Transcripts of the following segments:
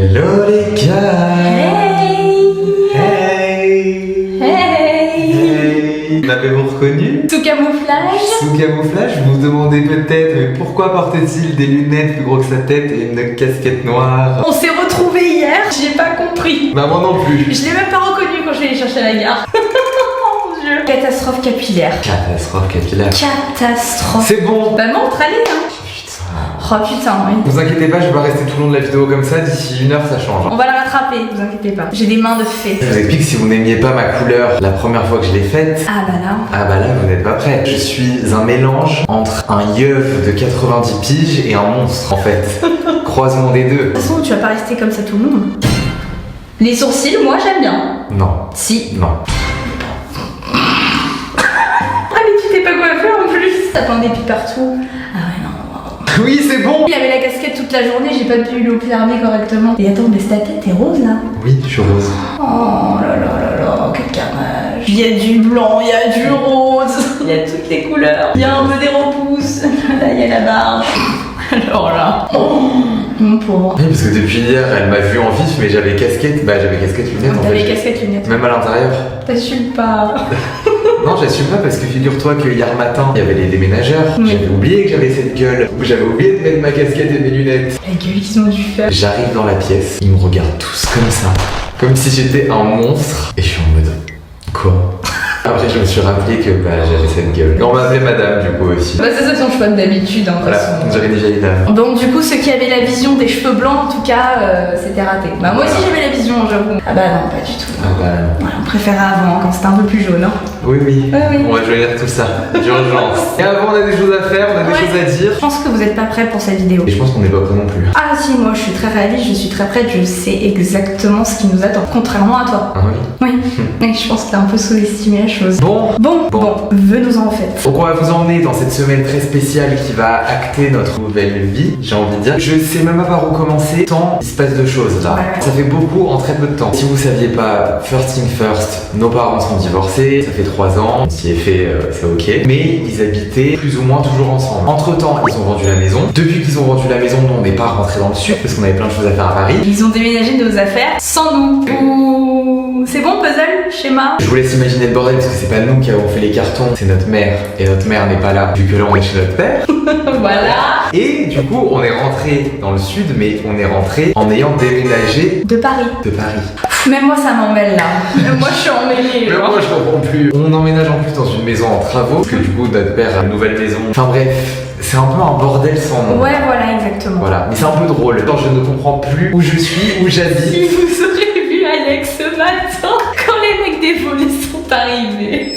Hello les gars. Hey. Hey. Hey. Hey. M'avez-vous reconnu? Sous camouflage. Sous camouflage, vous vous demandez peut-être mais pourquoi portait-il des lunettes plus gros que sa tête et une casquette noire? On s'est retrouvés hier, j'ai pas compris. Bah moi non plus. Je l'ai même pas reconnu quand je vais aller chercher à la gare. Oh mon dieu. Catastrophe capillaire. Catastrophe capillaire. Catastrophe. C'est bon. Bah montre, allez hein. Oh putain, oui. Vous inquiétez pas, je vais pas rester tout le long de la vidéo comme ça, d'ici 1 heure ça change. On va la rattraper, vous inquiétez pas. J'ai des mains de fée. Je vous explique, si vous n'aimiez pas ma couleur la première fois que je l'ai faite, Ah bah là. vous n'êtes pas prêts. Je suis un mélange entre un yeuf de 90 piges et un monstre en fait. Croisement des deux. De toute façon, tu vas pas rester comme ça tout le monde. Les sourcils, moi j'aime bien. Non. Si. Non. Ah mais tu t'es pas coiffé en plus. T'as plein d'épis partout. Ah ouais non. Oui, c'est bon. Il avait la casquette toute la journée, j'ai pas pu l'observer correctement. Et attends, mais ta tête est rose là. Oui, je suis rose. Oh là là là là, quel carnage. Il y a du blanc, il y a du rose, il y a toutes les couleurs. Il y a un peu des repousses, là il y a la barbe. Alors là, oh, mon pauvre. Oui, parce que depuis hier, elle m'a vu en vif, mais j'avais casquette, lunettes en T'avais fait. casquette, lunettes. Même à l'intérieur. T'assumes pas. Non, j'assume pas parce que figure-toi que hier matin, il y avait les déménageurs. Oui. J'avais oublié que j'avais cette gueule. J'avais oublié de mettre ma casquette et mes lunettes. La gueule qu'ils ont dû faire. J'arrive dans la pièce, ils me regardent tous comme ça. Comme si j'étais un monstre. Et je suis en mode, quoi? Après, je me suis rappelé que j'avais cette gueule. Et on m'appelait madame, du coup, aussi. Bah c'est ça son choix d'habitude, hein, de toute Voilà, façon. on dirait une vieille dame. Donc du coup, ceux qui avaient la vision des cheveux blancs, en tout cas, c'était raté. Bah moi aussi j'avais la vision, j'avoue. Ah bah non, pas du tout. Ah bah non. Ouais, on préférait avant, quand c'était un peu plus jaune. Hein. Oui, oui. Oui. On va joindre tout ça. D'urgence. Et avant, on a des choses à faire, on a des Ouais. choses à dire. Je pense que vous êtes pas prêts pour cette vidéo. Et je pense qu'on n'est pas prêts non plus. Ah si, moi je suis très réaliste, je suis très prête, je sais exactement ce qui nous attend. Contrairement à toi. Ah oui. Oui, mais je pense que t'as un peu sous-estimé la chose. Bon. Bon, venons-en en fait. Donc on va vous emmener dans cette semaine très spéciale qui va acter notre nouvelle vie, j'ai envie de dire. Je sais même pas par où commencer, tant il se passe de choses là. Ouais. Ça fait beaucoup en très peu de temps. Si vous saviez pas, first thing first, nos parents sont divorcés, ça fait 3 ans, on s'y est fait, c'est ok. Mais ils habitaient plus ou moins toujours ensemble. Entre temps, ils ont vendu la maison. Depuis qu'ils ont vendu la maison, nous on n'est pas rentré dans le sud parce qu'on avait plein de choses à faire à Paris. Ils ont déménagé nos affaires sans nous. Ouh, c'est bon, puzzle, schéma. Je vous laisse imaginer le bordel parce que c'est pas nous qui avons fait les cartons, c'est notre mère. Et notre mère n'est pas là, vu que là on est chez notre père. Voilà. Et du coup, on est rentré dans le sud, mais on est rentré en ayant déménagé De Paris. de Paris. Même moi ça m'emmêle là. Même moi je suis emmêlée. Mais moi, je comprends plus. On emménage en plus dans une maison en travaux, parce que du coup, notre père a une nouvelle maison. Enfin bref, c'est un peu un bordel sans nom. Ouais, voilà, exactement. Voilà, mais c'est un peu drôle. Quand je ne comprends plus où je suis, où j'habite. Si vous aurez vu Alex ce matin, quand les mecs des volets sont arrivés.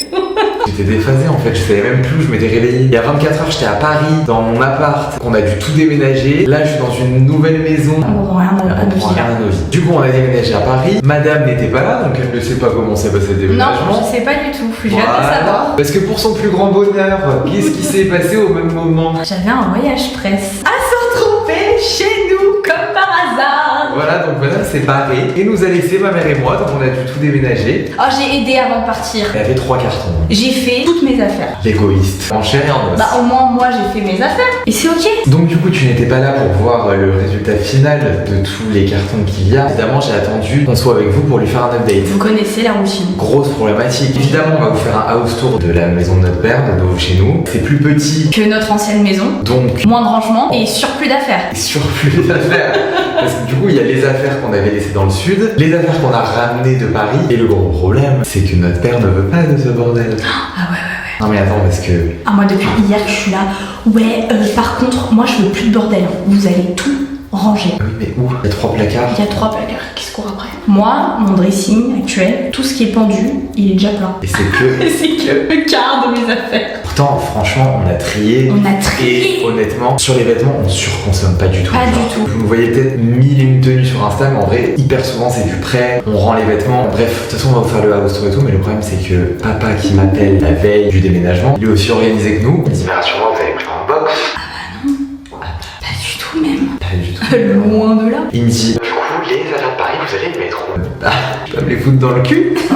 J'étais déphasé en fait, je savais même plus où je m'étais réveillé. Il y a 24 heures, j'étais à Paris, dans mon appart, qu'on a dû tout déménager. Là, je suis dans une nouvelle maison. On comprend rien dans On le comprend vie rien là. à nos vies. Du coup, on a déménagé à Paris. Madame n'était pas là, donc elle ne sait pas comment s'est passé le déménagement. Non, je sais pas du tout, je viens de Voilà. le savoir. Parce que pour son plus grand bonheur, qu'est-ce qui s'est passé au même moment? J'avais un voyage presse à se retrouver chez nous comme par hasard. Voilà, donc madame s'est barrée et nous a laissé ma mère et moi, donc on a dû tout déménager. Oh, j'ai aidé avant de partir. Elle avait 3 cartons. J'ai fait toutes mes affaires. L'égoïste. En chair et en os. Bah au moins moi j'ai fait mes affaires. Et c'est ok. Donc du coup tu n'étais pas là pour voir le résultat final de tous les cartons qu'il y a. Évidemment j'ai attendu qu'on soit avec vous pour lui faire un update. Vous connaissez la routine. Grosse problématique. Évidemment on va vous faire un house tour de la maison de notre père, de nouveau chez nous. C'est plus petit, Que notre ancienne maison. donc Moins de rangement et surplus d'affaires. surplus d'affaires. Parce que du coup il y a les affaires qu'on avait laissées dans le sud, les affaires qu'on a ramenées de Paris. Et le gros problème c'est que notre père ne veut pas de ce bordel. Ah ouais. Non mais attends parce que... Ah moi depuis hier je suis là. Ouais, par contre moi je veux plus de bordel. Vous allez tout ranger. Ah oui mais où? Il y a 3 placards. Il y a 3 placards qui se courent après. Moi, mon dressing actuel, tout ce qui est pendu, il est déjà plein. Et c'est que... Et c'est que le quart de mes affaires. Pourtant franchement on a trié. On a trié. Et honnêtement, sur les vêtements, on surconsomme pas du tout. Pas du tout. Vous me voyez peut-être 1001 tenues sur Insta, mais en vrai, hyper souvent c'est du prêt, on rend les vêtements. Bref, de toute façon, on va vous faire le house tour et tout, mais le problème c'est que papa qui m'appelle la veille du déménagement, il est aussi organisé que nous. Il me dit, bah sûrement vous avez pris un box. Pas du tout même. Pas du tout. Loin de là. Il me dit, du coup, les affaires de Paris, vous allez les mettre où? Bah, je vais me les foutre dans le cul. Hein.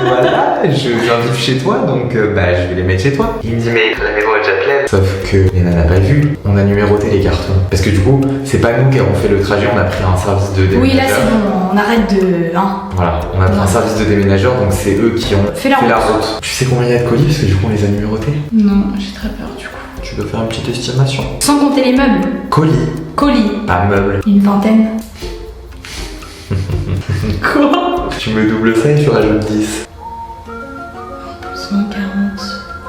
Voilà, je viens vivre chez toi, donc je vais les mettre chez toi. Il me dit, mais la maison est déjà pleine. Sauf que les nanas n'avaient pas vu, on a numéroté les cartons. Parce que du coup, c'est pas nous qui avons fait le trajet, on a pris un service de déménageur. Oui, là c'est bon, on arrête de. Hein. Voilà, on a pris un service de déménageur, donc c'est eux qui ont fait la route. Tu sais combien il y a de colis parce que du coup on les a numérotés? Non, j'ai très peur du coup. Tu peux faire une petite estimation. Sans compter les meubles. Colis. Colis. Pas meubles. Une vingtaine. Quoi? Tu me doubles ça et tu rajoutes 10. 140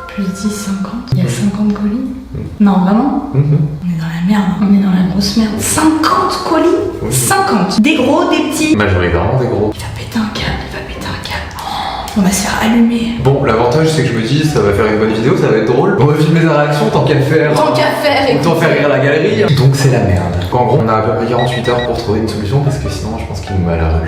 plus 10, 50. Il y a 50 colis. Non, vraiment? On est dans la merde, on est dans la grosse merde. 50 colis? 50. Des gros, des petits. Majoritairement des gros. Il va péter un câble, il va péter un câble. Oh, on va se faire allumer. Bon, l'avantage c'est que je me dis ça va faire une bonne vidéo, ça va être drôle. On va filmer la réaction tant qu'à le faire. Tant qu'à faire, Autant faire rire la galerie. Donc c'est la merde. En gros, on a à peu près 48 heures pour trouver une solution parce que sinon je pense qu'il nous met à la rue.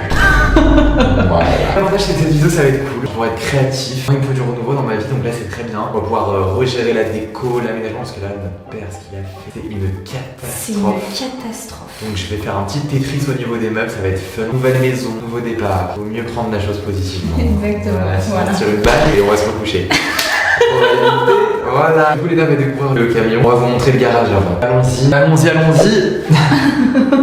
Voilà. L'avantage c'est que cette vidéo ça va être cool. Je pourrais être créatif. Il me faut du renouveau dans ma vie donc là c'est très bien. On va pouvoir regérer la déco, l'aménagement parce que là notre père ce qu'il a fait c'est une catastrophe. C'est une catastrophe. Donc je vais faire un petit Tetris au niveau des meubles, ça va être fun. Nouvelle maison, nouveau départ. Faut mieux prendre la chose positivement. Exactement. Voilà. Sur une balle et on va se recoucher. Voilà. Du coup les dames vont découvrir le camion. On va vous montrer le garage avant. Allons-y, allons-y, allons-y.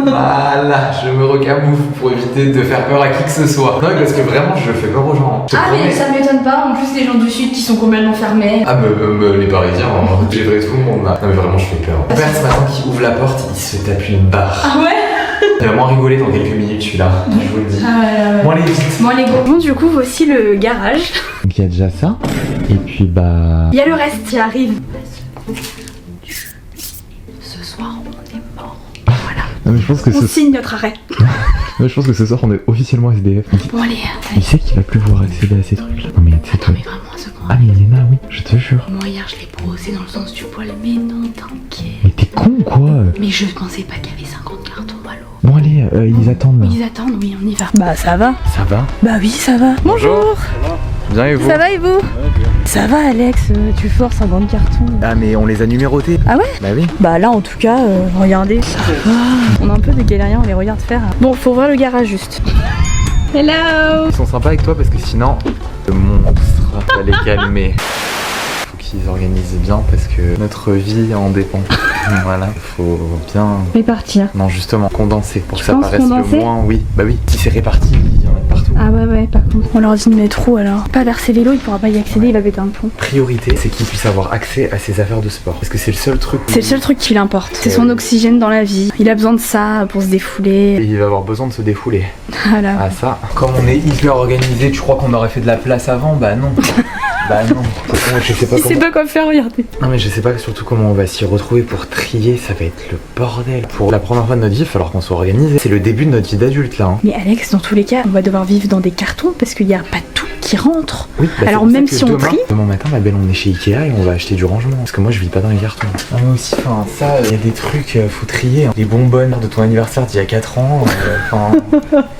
Voilà, je me recamoufle pour éviter de faire peur à qui que ce soit. Non, parce que vraiment, je fais peur aux gens. Mais ça m'étonne pas. En plus, les gens du sud qui sont complètement fermés. Ah, mais les Parisiens, j'ai vrai tout le monde là. Non, mais vraiment, je fais peur. Mon père, ce matin, qui ouvre la porte, il se tape une barre. Ah ouais? Il va moins rigoler dans quelques minutes, celui-là. Je vous le dis. Ah ouais. Bon, allez, vite. Bon, allez, go. Bon, du coup, voici le garage. Donc, il y a déjà ça. Et puis, bah. Il y a le reste qui arrive. Ce soir, on est mort. Voilà. Non, mais je pense que On signe notre arrêt. je pense que ce soir, on est officiellement SDF. Bon, allez. Il sait qu'il va plus pouvoir accéder à ces trucs-là. Non, mais tu sais, Attends, mais vraiment à ce point. Ah, mais Léna, oui, je te jure. Moi, hier, je l'ai brossé dans le sens du poil. Mais non, t'inquiète. Mais t'es con ou quoi? Mais je pensais pas qu'il y avait 50 cartons à l'eau. Bon, allez, ils attendent là. Ils attendent, oui, on y va. Bah, ça va. Ça va? Bah oui, ça va. Bonjour. Bien et vous? Ça va et vous? Ça va, Alex, tu forces 50 cartons. Ah, mais on les a numérotés. Ah ouais? Bah oui. Bah là, en tout cas, regardez. Ça va. On a un peu des galériens, on les regarde faire. Bon, faut ouvrir le garage juste. Hello. Ils sont sympas avec toi parce que sinon, le monstre va les calmer. Faut qu'ils organisent bien parce que notre vie en dépend. Voilà, faut bien. Répartir. Non, justement, condenser pour que ça penses paraisse condenser le moins. Oui, bah oui. Si c'est réparti, il y en a partout. Ah ouais, par contre. On leur dit de mettre où alors? Pas vers ses vélos, il pourra pas y accéder, il va péter un plomb. Priorité, c'est qu'il puisse avoir accès à ses affaires de sport. Parce que c'est le seul truc. C'est le seul truc qui l'importe. C'est son oxygène dans la vie. Il a besoin de ça pour se Et défouler. il va avoir besoin de se défouler. Voilà. Ah ça. Comme on est hyper organisé, tu crois qu'on aurait fait de la place avant? Bah non. Bah non. Je sais pas Il comment. sait pas quoi faire, regardez. Non mais je sais pas surtout comment on va s'y retrouver pour trier, ça va être le bordel. Pour la première fois de notre vie, il va falloir qu'on soit organisé. C'est le début de notre vie d'adulte là. Hein. Mais Alex, dans tous les cas, on va devoir vivre dans des cartons parce qu'il y a pas tout qui rentre. Oui, bah alors c'est pour même ça que si on trie. Demain matin, ma belle, on est chez Ikea et on va acheter du rangement. Parce que moi je vis pas dans les cartons. Ah mais aussi, enfin ça, il y a des trucs, faut trier. Hein. Les bonbonnes de ton anniversaire d'il y a 4 ans. Enfin,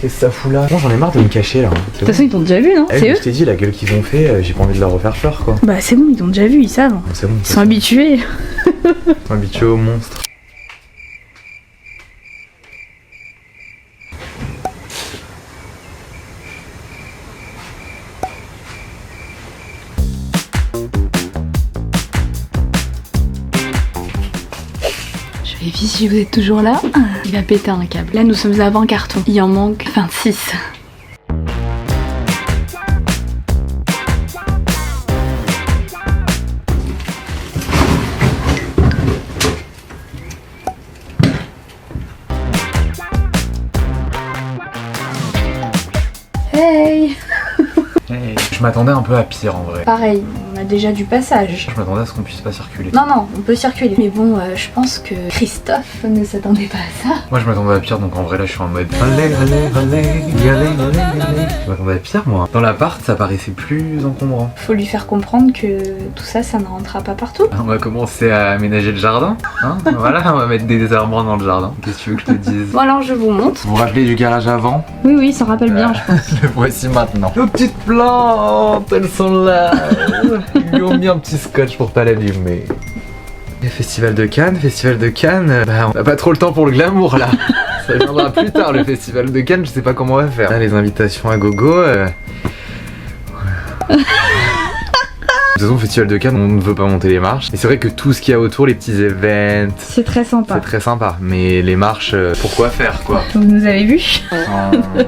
qu'est-ce que ça fout là? Bon, j'en ai marre de me cacher là. De toute façon, ils t'ont déjà vu, non? Eh, C'est eux? je t'ai dit, la gueule qu'ils ont fait, j'ai pas envie de leur refaire peur quoi. Bah c'est bon, ils t'ont déjà vu, ils savent. Bon, c'est bon. Ils sont habitués. Ils sont habitués aux monstres. Je vérifie si vous êtes toujours là. Il va péter un câble. Là, nous sommes à 20 cartons. Il en manque 26. Hey! Hey. Je m'attendais un peu à pire en vrai. Pareil, on a déjà du passage. Je m'attendais à ce qu'on puisse pas circuler. Non, on peut circuler. Mais bon, je pense que Christophe ne s'attendait pas à ça. Moi je m'attendais à pire, donc en vrai là je suis en mode allez, y allez. Je m'attendais à pire moi. Dans l'appart ça paraissait plus encombrant. Faut lui faire comprendre que tout ça, ça ne rentrera pas partout. On va commencer à aménager le jardin. Hein, voilà, on va mettre des arbres dans le jardin. Qu'est-ce que tu veux que je te dise? Bon alors je vous montre. Vous vous rappelez du garage avant? Oui, ça rappelle bien, je pense. Le voici maintenant. Nos petites plantes, elles sont là. Ils lui ont mis un petit scotch pour pas l'allumer. Le Festival de Cannes, bah on a pas trop le temps pour le glamour là. Ça viendra plus tard le Festival de Cannes, je sais pas comment on va faire. Là, les invitations à gogo. toute façon, au Festival de Cannes, on ne veut pas monter les marches. Et c'est vrai que tout ce qu'il y a autour, les petits events, c'est très sympa. C'est très sympa. Mais les marches, pourquoi faire quoi? Vous nous avez vu.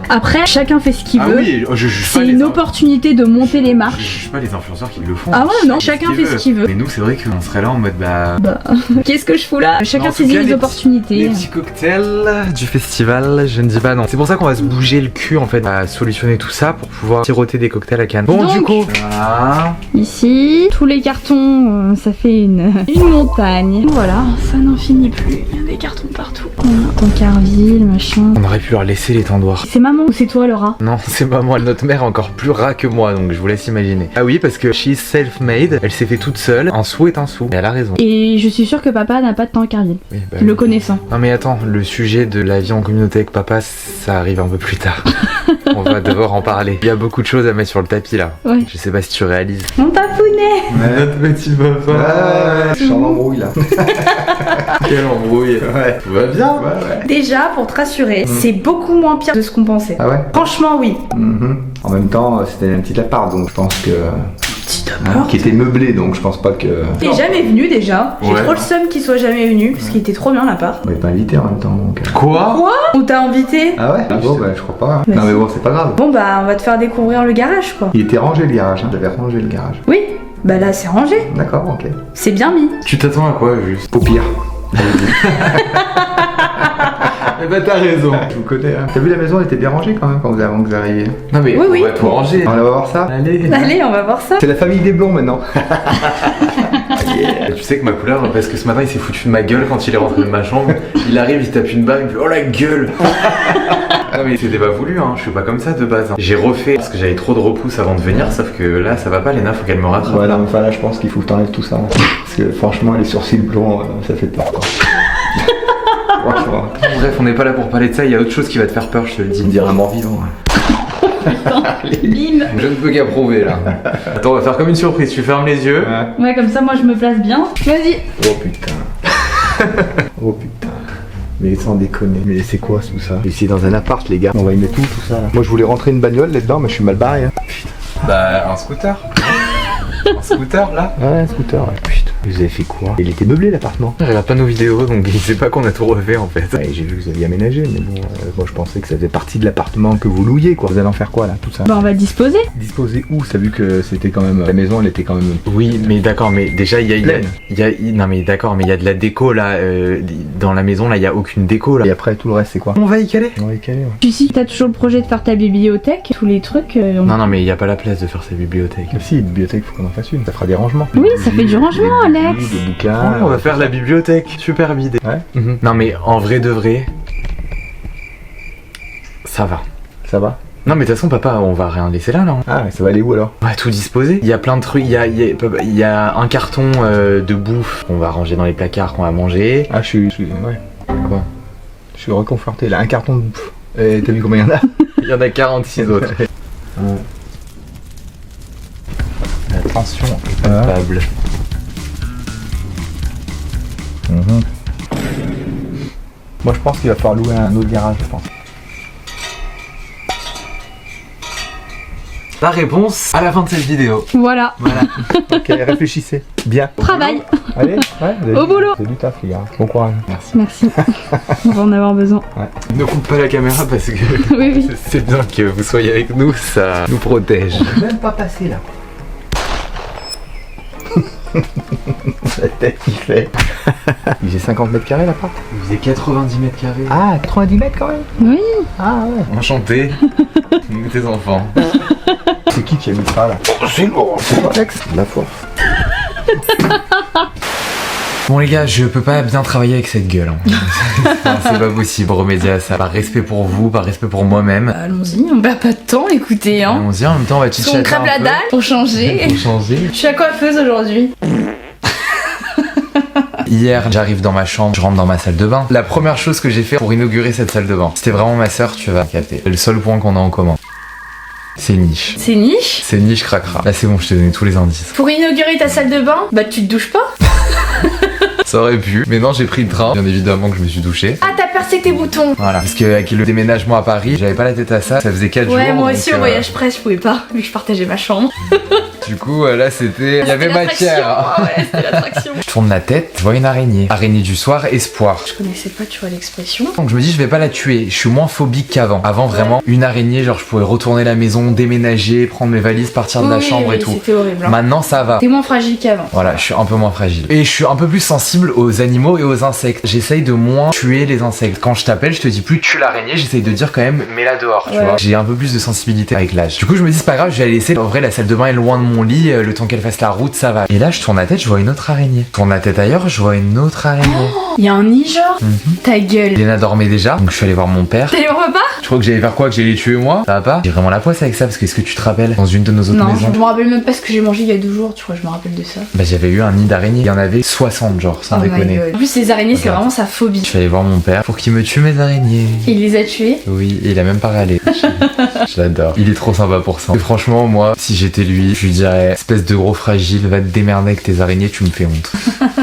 Après, chacun fait ce qu'il veut. Oui, je juge pas c'est une opportunité de monter les marches. Je juge pas les influenceurs qui le font. Ah ouais, non, chacun fait ce qu'il veut. Mais nous, c'est vrai qu'on serait là en mode qu'est-ce que je fous là? Chacun saisit les opportunités. Les petits cocktails du festival, je ne dis pas non. C'est pour ça qu'on va se bouger le cul en fait à solutionner tout ça pour pouvoir siroter des cocktails à Cannes. Bon, donc, du coup, voilà. Ici, tous les cartons, ça fait une montagne. Voilà, ça n'en finit plus. Il y a des cartons partout. Tancarville, machin. On aurait pu leur laisser les tendoirs. C'est maman ou c'est toi, Laura? Non, c'est maman. Notre mère est encore plus rat que moi, donc je vous laisse imaginer. Ah oui, parce que she's self-made. Elle s'est fait toute seule. Un sou est un sou. Et elle a raison. Et je suis sûre que papa n'a pas de Tancarville. Oui, bah, le connaissant. Non mais attends, le sujet de la vie en communauté avec papa, ça arrive un peu plus tard. On va devoir en parler. Il y a beaucoup de choses à mettre sur le tapis là. Ouais. Je sais pas si tu réalises. Mon papounet. Notre petit papa. Je suis en embrouille là. Quelle embrouille. Ouais. Tout va bien. Ouais. Déjà, pour te rassurer, c'est beaucoup moins pire de ce qu'on pensait. Ah ouais. Franchement, oui. En même temps, c'était un petit appart, donc je pense que. Petit appart. Qui était meublé, donc je pense pas que. Il est jamais venu déjà. J'ai Ouais. trop le seum qu'il soit jamais venu, parce qu'il était trop bien l'appart. On n'est pas invité en même temps, donc. Quoi? On t'a invité? Ah ouais. Bon, bah je crois pas. Hein. Bah, Non, mais si. bon, c'est pas grave. Bon bah, on va te faire découvrir le garage, quoi. Il était rangé le garage, hein. J'avais rangé le garage. Oui. Bah là, c'est rangé. D'accord, ok. C'est bien mis. Tu t'attends à quoi juste? Au pire. Eh bah t'as raison. Je vous connais, hein. T'as vu la maison, elle était bien rangée quand même avant que vous arriviez. Non mais Oui, on oui. va tout ranger. On va voir ça. Allez. Allez, on va voir ça. C'est la famille des blonds maintenant. Tu sais que ma couleur, parce que ce matin il s'est foutu de ma gueule quand il est rentré de ma chambre. Il arrive, il tape une balle, il me fait oh la gueule. Non mais c'était pas voulu, hein. Je suis pas comme ça de base. Hein. J'ai refait parce que j'avais trop de repousse avant de venir, sauf que là ça va pas, Léna, faut qu'elle me rattrape. Ouais, non, mais enfin, là, je pense qu'il faut que t'enlèves tout ça. Hein. Parce que franchement, les sourcils blonds, ça fait peur quoi. Franchement. Bref, on n'est pas là pour parler de ça, il y a autre chose qui va te faire peur, je te le dis. Il me dirait un mort-vivant. Hein. Bim. Je ne peux qu'approuver là. Attends, on va faire comme une surprise, tu fermes les yeux. Ouais. Ouais, comme ça, moi, je me place bien. Vas-y. Oh putain. Oh putain. Mais sans déconner. Mais c'est quoi tout ça? Ici dans un appart les gars. On va y mettre tout ça là. Moi je voulais rentrer une bagnole là-dedans mais je suis mal barré hein. Bah, un scooter. Un scooter là. Ouais un scooter ouais. Putain. Vous avez fait quoi? Il était meublé l'appartement. Il regarde pas nos vidéos donc il sait pas qu'on a tout refait en fait. Ouais, j'ai vu que vous aviez aménagé mais bon moi je pensais que ça faisait partie de l'appartement que vous louiez quoi. Vous allez en faire quoi là tout ça? Bah, on va le disposer. Disposer où? Ça vu que c'était quand même. La maison elle était quand même. Oui, mais d'accord, mais déjà il y a non mais d'accord, mais il y a de la déco là dans la maison là, il y a aucune déco là. Et après tout le reste c'est quoi? On va y caler. On va y caler ouais. Tu sais, t'as toujours le projet de faire ta bibliothèque, tous les trucs. Non mais il y a pas la place de faire sa bibliothèque. Si, une bibliothèque, faut qu'on en fasse une. Ça fera des rangements. Oui, ça fait du rangement, Des Alex. Des bouquins. on va faire la bibliothèque. Superbe idée. Ouais. Non mais en vrai de vrai, ça va. Ça va? Non mais de toute façon papa, on va rien laisser là. Ah, ça va aller où alors? On va tout disposer. Il y a plein de trucs. Il y a un carton de bouffe qu'on va ranger dans les placards qu'on va manger. Ah, je suis ouais. Bon. Je suis reconforté là. Un carton de bouffe. Et t'as vu combien il y en a? Il y en a 46 autres. La tension est palpable. Moi, je pense qu'il va falloir louer un autre garage, je pense. La réponse à la fin de cette vidéo. Voilà. Voilà. Ok, réfléchissez. Bien. Travail. Allez, ouais, vous avez Au boulot. C'est du taf, les gars. Bon courage. Merci. Merci. On va en avoir besoin. Ne coupe pas la caméra parce que Oui, oui. c'est bien que vous soyez avec nous, ça nous protège. Même pas passé là. La tête qu'il fait. Il faisait 50 mètres carrés l'appart. Vous faisait 90 mètres carrés. Ah, 90 mètres quand même. Oui. Ah ouais. Enchanté. Nous tes enfants. C'est qui a mis ça là? Oh, c'est lourd. C'est pas Alex. La force. Bon les gars, je peux pas bien travailler avec cette gueule. Hein. Non, c'est pas possible, remédier à ça. Par respect pour vous, par respect pour moi-même. Allons-y, on perd pas de temps, écoutez, hein. Allons-y, en même temps on va On chit-chatter crève un la peu. dalle pour changer. Pour changer. Je suis la coiffeuse aujourd'hui. Hier, j'arrive dans ma chambre, je rentre dans ma salle de bain. La première chose que j'ai fait pour inaugurer cette salle de bain, c'était vraiment ma sœur, tu vas capter. C'est le seul point qu'on a en commun. C'est niche. C'est niche. C'est niche cracra. Là c'est bon, je t'ai donné tous les indices. Pour inaugurer ta salle de bain, bah tu te douches pas. Ça aurait pu, mais non, j'ai pris le train. Bien évidemment que je me suis douché. Ah, t'as percé tes boutons. Voilà, parce que avec le déménagement à Paris, j'avais pas la tête à ça. Ça faisait 4 jours. Ouais, moi donc, aussi au voyage presse, je pouvais pas, vu que je partageais ma chambre. Du coup, là, c'était... Il y avait matière. Ouais, c'était l'attraction. Je tourne la tête, je vois une araignée. Araignée du soir, espoir. Je connaissais pas, tu vois, l'expression. Donc je me dis, je vais pas la tuer. Je suis moins phobique qu'avant. Avant, vraiment, une araignée, genre, je pourrais retourner la maison, déménager, prendre mes valises, partir de la chambre et tout. C'était horrible. Hein. Maintenant, ça va. T'es moins fragile qu'avant. Voilà, je suis un peu moins fragile. Et je suis un peu plus sensible aux animaux et aux insectes. J'essaye de moins tuer les insectes. Quand je t'appelle, je te dis plus tue l'araignée, j'essaye de dire quand même mets-la dehors, tu vois. J'ai un peu plus de sensibilité avec l'âge. Du coup, je me dis c'est pas grave, je vais la laisser. En vrai, la salle de bain est loin de mon lit, le temps qu'elle fasse la route, ça va. Et là, je tourne la tête, je vois une autre araignée. Je tourne la tête ailleurs, je vois une autre araignée. Il y a un nid genre Ta gueule. Léna dormait déjà, donc je suis allé voir mon père. T'es allé voir papa? Je crois que j'allais faire quoi? Que j'allais les tuer moi? Ça va pas? J'ai vraiment la poisse avec ça parce que est-ce que tu te rappelles dans une de nos autres Non, maisons? je me rappelle même pas ce que j'ai mangé il y a 2 jours, tu vois, je me rappelle de ça. Bah j'avais eu un nid d'araignée, il y en avait 60 genre, sans déconner. En plus les araignées c'est vraiment sa phobie. Je suis allé voir mon père pour qu'il me tue mes araignées. Il les a tuées? Oui, et il a même pas râlé. Je l'adore. Il est trop sympa pour ça. Et franchement, moi, si j'étais lui, je lui dirais espèce de gros fragile, va te démerder avec tes araignées, tu me fais honte.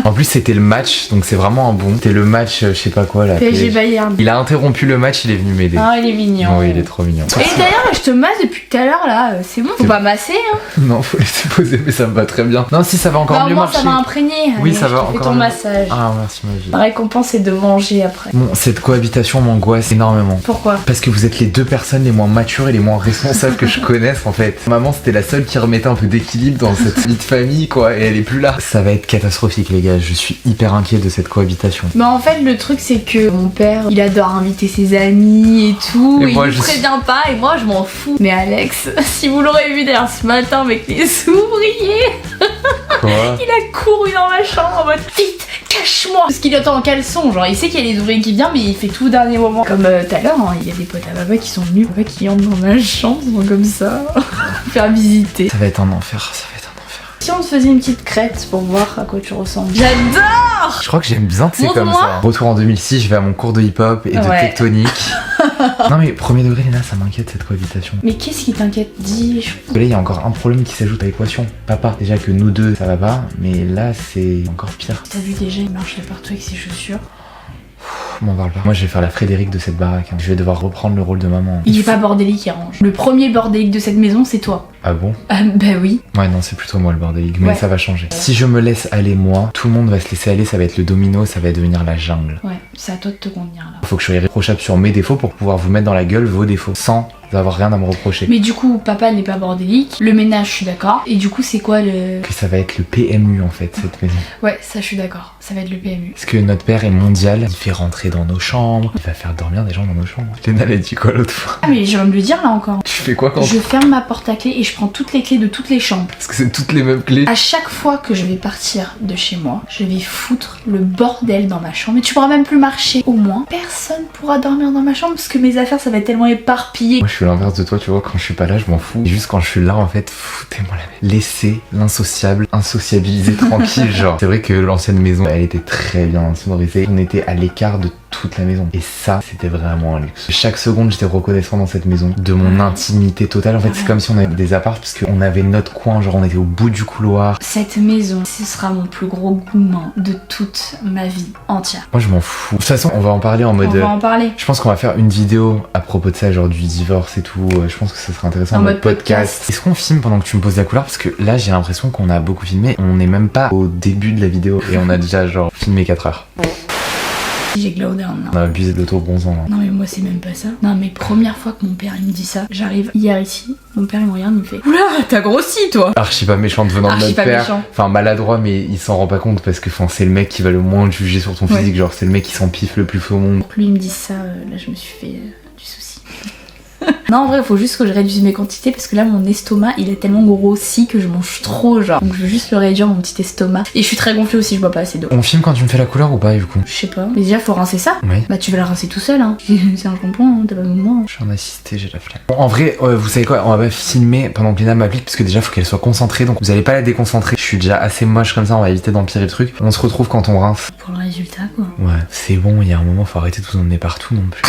En plus, c'était le match, donc c'est vraiment un bon. C'était le match, je sais pas quoi là. PSG Bayern. Il a interrompu le match, il est venu m'aider. Ah, il est mignon. Oui, il est trop mignon. Et d'ailleurs, je te masse depuis tout à l'heure là, c'est bon. Faut pas masser, hein. Non, faut laisser poser, mais ça me va très bien. Non, si ça va encore Bah, mieux moi, marcher. ça m'a imprégné. Oui, Allez, ça va je te fais encore ton mieux. massage. Ah, merci ma vie. La récompense c'est de manger après. Bon, cette cohabitation m'angoisse énormément. Pourquoi? Parce que vous êtes les 2 personnes les moins matures et les moins responsables que je connaisse en fait. Maman c'était la seule qui remettait un peu d'équilibre dans cette vie de famille quoi et elle est plus là. Ça va être catastrophique les gars, je suis hyper inquiet de cette cohabitation. Bah en fait le truc c'est que mon père il adore inviter ses amis et tout, Et moi, il me prévient pas et moi je m'en fous. Mais Alex, si vous l'aurez vu d'ailleurs ce matin avec les ouvriers, Quoi? il a couru dans ma chambre en mode vite, cache-moi. Parce qu'il attend en caleçon, genre il sait qu'il y a les ouvriers qui viennent mais il fait tout au dernier moment. Comme tout à l'heure, hein, il y a des potes à papa qui sont venus, papa qui entrent dans ma chambre, ils sont comme ça, faire visiter. Ça va être un enfer, ça va être un enfer. Si on te faisait une petite crête pour voir à quoi tu ressembles. J'adore. Je crois que j'aime bien, c'est comme Montre-moi. ça. Retour en 2006, je vais à mon cours de hip-hop et de Ouais. tectonique. Non mais premier degré Léna, ça m'inquiète cette cohabitation. Mais qu'est-ce qui t'inquiète? Dis. Parce que là il y a encore un problème qui s'ajoute à l'équation. Papa, déjà que nous deux ça va pas, mais là c'est encore pire. T'as vu déjà, il marchait partout avec ses chaussures. M'en parle pas. Moi je vais faire la Frédéric de cette baraque. Hein. Je vais devoir reprendre le rôle de maman. Il est pas bordélique, il range. Le premier bordélique de cette maison, c'est toi. Ah bon? Ah bah oui. Ouais non c'est plutôt moi le bordélique, mais Ouais. ça va changer. Si je me laisse aller moi, tout le monde va se laisser aller, ça va être le domino, ça va devenir la jungle. Ouais, c'est à toi de te contenir là. Faut que je sois irréprochable sur mes défauts pour pouvoir vous mettre dans la gueule vos défauts, sans avoir rien à me reprocher. Mais du coup, papa n'est pas bordélique. Le ménage, je suis d'accord. Et du coup, c'est quoi le. Que ça va être le PMU en fait, cette maison. Ouais, ça, je suis d'accord. Ça va être le PMU. Parce que notre père est mondial, il fait rentrer dans nos chambres, il va faire dormir des gens dans nos chambres. Léna elle a dit quoi l'autre fois? Ah, mais je viens de le dire là encore. Tu fais quoi quand Je ferme ma porte à clé et je prends toutes les clés de toutes les chambres. Parce que c'est toutes les mêmes clés. À chaque fois que je vais partir de chez moi, je vais foutre le bordel dans ma chambre. Et tu pourras même plus marcher. Au moins, personne pourra dormir dans ma chambre parce que mes affaires, ça va être tellement éparpillé. Moi je suis l'inverse de toi, tu vois, quand je suis pas là je m'en fous. Et juste quand je suis là en fait, foutez-moi la paix. Laissez l'insociable, insociabiliser tranquille genre. C'est vrai que l'ancienne maison, elle était très bien sonorisée. On était à l'écart de toute la maison. Et ça, c'était vraiment un luxe. Chaque seconde, j'étais reconnaissant dans cette maison de mon intimité totale. En fait, c'est comme si on avait des apparts parce qu'on avait notre coin, genre on était au bout du couloir. Cette maison, ce sera mon plus gros gourmand de toute ma vie entière. Moi, je m'en fous. De toute façon, on va en parler en mode. On va en parler. Je pense qu'on va faire une vidéo à propos de ça, genre du divorce et tout. Je pense que ça serait intéressant En en mode mode podcast. podcast. Est-ce qu'on filme pendant que tu me poses la couleur? Parce que là, j'ai l'impression qu'on a beaucoup filmé. On n'est même pas au début de la vidéo et on a déjà genre filmé 4 heures. J'ai glaudé un an. On a abusé de l'autobronzant là. Non mais moi c'est même pas ça. Non mais première fois que mon père il me dit ça, j'arrive hier ici, mon père il me regarde, il me fait oula t'as grossi toi. Archi pas méchante venant de Archi notre pas père. méchant. Enfin maladroit mais il s'en rend pas compte parce que c'est le mec qui va le moins te juger sur ton Ouais. physique. Genre c'est le mec qui s'empiffe le plus au monde. Lui il me dit ça, là je me suis fait du souci. Non en vrai il faut juste que je réduise mes quantités parce que là mon estomac il est tellement grossi que je mange trop genre. Donc je veux juste le réduire mon petit estomac. Et je suis très gonflée aussi, je bois pas assez d'eau. On filme quand tu me fais la couleur ou pas du coup? Je sais pas. Mais déjà faut rincer ça. Oui. Bah tu vas le rincer tout seul hein. C'est un shampoing, hein, t'as pas besoin de moi. Je suis en assisté, j'ai la flemme. Bon, en vrai, vous savez quoi, on va pas filmer pendant que Léna m'applique parce que déjà faut qu'elle soit concentrée, donc vous allez pas la déconcentrer. Je suis déjà assez moche comme ça, on va éviter d'empirer le truc. On se retrouve quand on rince. Pour le résultat quoi. Ouais, c'est bon, il y a un moment, faut arrêter de vous emmener partout non plus.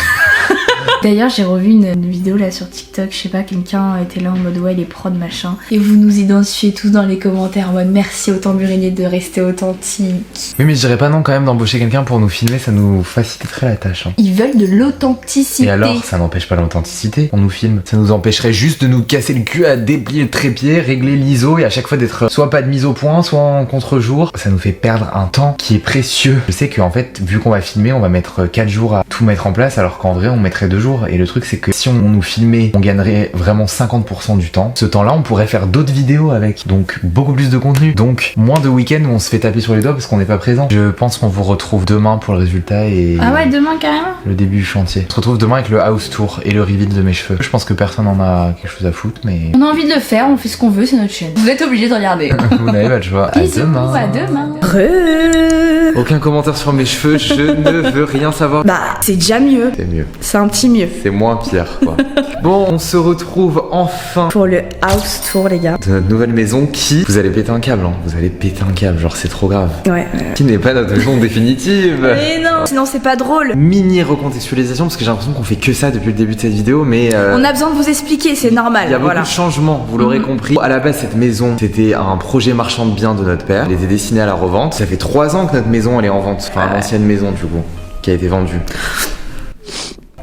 D'ailleurs, j'ai revu une vidéo là sur TikTok, je sais pas, quelqu'un était là en mode ouais, les prods machin. Et vous nous identifiez tous dans les commentaires en mode merci au tamburinier de rester authentique. Oui, mais je dirais pas non quand même d'embaucher quelqu'un pour nous filmer, ça nous faciliterait la tâche. Hein. Ils veulent de l'authenticité. Et alors, ça n'empêche pas l'authenticité, on nous filme. Ça nous empêcherait juste de nous casser le cul à déplier le trépied, régler l'ISO et à chaque fois d'être soit pas de mise au point, soit en contre-jour. Ça nous fait perdre un temps qui est précieux. Je sais qu'en fait, vu qu'on va filmer, on va mettre 4 jours à tout mettre en place, alors qu'en vrai, on mettrait 2 jours. Et le truc, c'est que si on nous filmait, on gagnerait vraiment 50% du temps. Ce temps-là, on pourrait faire d'autres vidéos avec. Donc, beaucoup plus de contenu. Donc, moins de week-ends où on se fait taper sur les doigts parce qu'on n'est pas présent. Je pense qu'on vous retrouve demain pour le résultat et... Ah ouais, demain carrément. Le début du chantier. On se retrouve demain avec le house tour et le reveal de mes cheveux. Je pense que personne n'en a quelque chose à foutre, mais... On a envie de le faire, on fait ce qu'on veut, c'est notre chaîne. Vous êtes obligés de regarder. Vous n'avez pas le choix. Bisous, À demain. Aucun commentaire sur mes cheveux, je ne veux rien savoir. Bah, c'est déjà mieux. C'est mieux. C'est un petit mieux. C'est moins pire, quoi. Bon, on se retrouve enfin Pour le house tour, les gars. de notre nouvelle maison qui... Vous allez péter un câble, hein. Vous allez péter un câble, genre c'est trop grave. Ouais. Qui n'est pas notre maison définitive. Mais non, sinon c'est pas drôle. Mini recontextualisation, parce que j'ai l'impression qu'on fait que ça depuis le début de cette vidéo, mais... On a besoin de vous expliquer, c'est normal. Il y a beaucoup voilà. de changements, vous l'aurez compris. À la base, cette maison, c'était un projet marchand de biens de notre père. Elle était destinée à la revente. Ça fait 3 ans que notre maison, elle est en vente. Enfin, l'ancienne maison, du coup, qui a été vendue.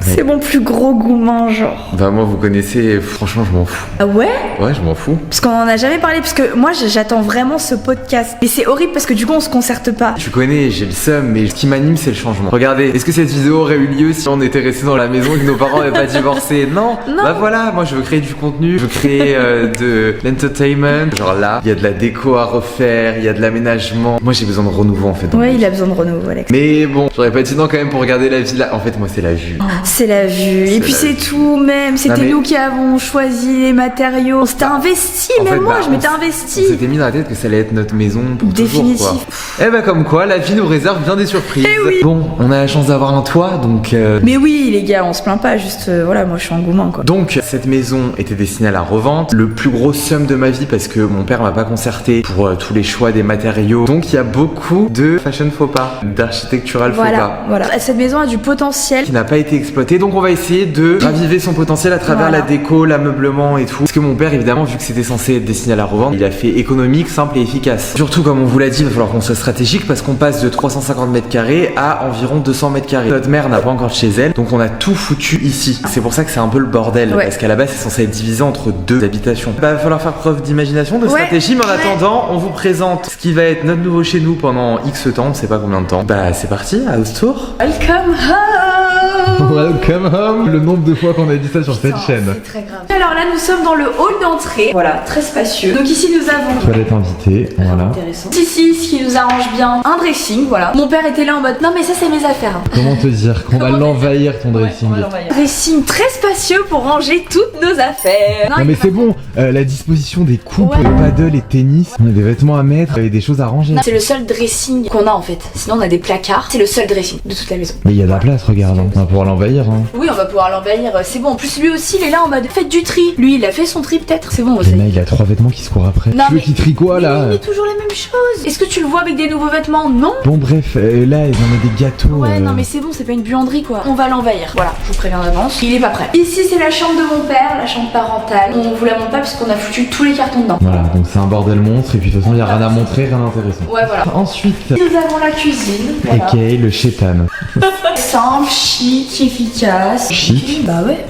C'est mon plus gros gourmand, genre. Bah moi, vous connaissez, franchement, je m'en fous. Ah ouais? Ouais, je m'en fous. Parce qu'on en a jamais parlé, parce que moi j'attends vraiment ce podcast. Mais c'est horrible parce que du coup on se concerte pas. Tu connais, j'ai le seum, mais ce qui m'anime, c'est le changement. Regardez, est-ce que cette vidéo aurait eu lieu si on était resté dans la maison et que nos parents n'avaient pas divorcé? Non. Non. Bah voilà, moi je veux créer du contenu, je veux créer de l'entertainment. Genre là, il y a de la déco à refaire, il y a de l'aménagement. Moi j'ai besoin de renouveau en fait. Ouais, il a besoin de renouveau, Alex. Mais bon, j'aurais pas dit non quand même pour regarder la villa. En fait, moi c'est la vue. C'est la vue. Et puis la c'est vue. tout, même. C'était mais- nous qui avons choisi les matériaux. On s'était investi, En même fait, moi bah, je m'étais On investi. s'était mis dans la tête que ça allait être notre maison pour Définitif. toujours quoi. Eh bah comme quoi, la vie nous réserve bien des surprises. oui. Bon, on a la chance d'avoir un toit, donc... Mais oui, les gars, on se plaint pas, juste voilà, moi je suis en gourmand quoi. Donc cette maison était destinée à la revente. Le plus gros somme de ma vie parce que mon père m'a pas concerté pour tous les choix des matériaux. Donc il y a beaucoup de fashion faux pas, d'architectural faux pas. Voilà. Cette maison a du potentiel. Qui n'a pas été exploité, donc on va essayer de raviver son potentiel à travers Voilà. la déco, l'ameublement et tout. Parce que mon père, évidemment, vu que c'était censé être destiné à la revente, il a fait économique, simple et efficace. Surtout, comme on vous l'a dit, il va falloir qu'on soit stratégique parce qu'on passe de 350 mètres carrés à environ 200 mètres carrés. Notre mère n'a pas encore de chez elle, donc on a tout foutu ici. C'est pour ça que c'est un peu le bordel, Ouais. parce qu'à la base, c'est censé être divisé entre 2 habitations. Bah, va falloir faire preuve d'imagination, de Ouais. stratégie, mais en Ouais. attendant, on vous présente ce qui va être notre nouveau chez nous pendant X temps, on sait pas combien de temps. Bah, c'est parti, house tour. Welcome home. Welcome home. Le nombre de fois qu'on a dit ça sur cette Putain, chaîne. C'est très grave. Alors là, nous sommes dans le hall d'entrée. Voilà, très spacieux. Donc ici, nous avons. Toilette invitée, voilà. Intéressant. Ici, ce qui nous arrange bien, un dressing, voilà. Mon père était là en mode non, mais ça, c'est mes affaires. Comment te dire qu'on va Comment te l'envahir ton dressing? Dressing très spacieux pour ranger toutes nos affaires. Non mais c'est bon, la disposition des coupes, Ouais. paddle et tennis, on a des vêtements à mettre et des choses à ranger. C'est le seul dressing qu'on a en fait. Sinon, on a des placards. C'est le seul dressing de toute la maison. Mais il y a de la place, regarde, hein. On va pouvoir l'envahir. Hein. Oui, on va pouvoir l'envahir. C'est bon. En plus, lui aussi, il est là en mode faites du tri. Lui, il a fait son tri peut-être. C'est bon. Et là, il a 3 vêtements qui se courent après. Non, Tu veux mais- qu'il trie quoi là? Mais toujours la même chose. Est-ce que tu le vois avec des nouveaux vêtements? Non. Bon bref, là, ils en ont des gâteaux. Ouais, non, mais c'est bon, c'est pas une buanderie quoi. On va l'envahir. Voilà, je vous préviens d'avance. Il est pas prêt. Ici, c'est la chambre de mon père, la chambre parentale. On vous la montre pas puisqu'on a foutu tous les cartons dedans. Voilà, donc c'est un bordel monstre et puis de toute façon, il y a rien à montrer, rien d'intéressant. Ouais, voilà. Ensuite, Nous avons la cuisine. Voilà. aka le chétan. Simple, chic, efficace. Chic. Bah ouais.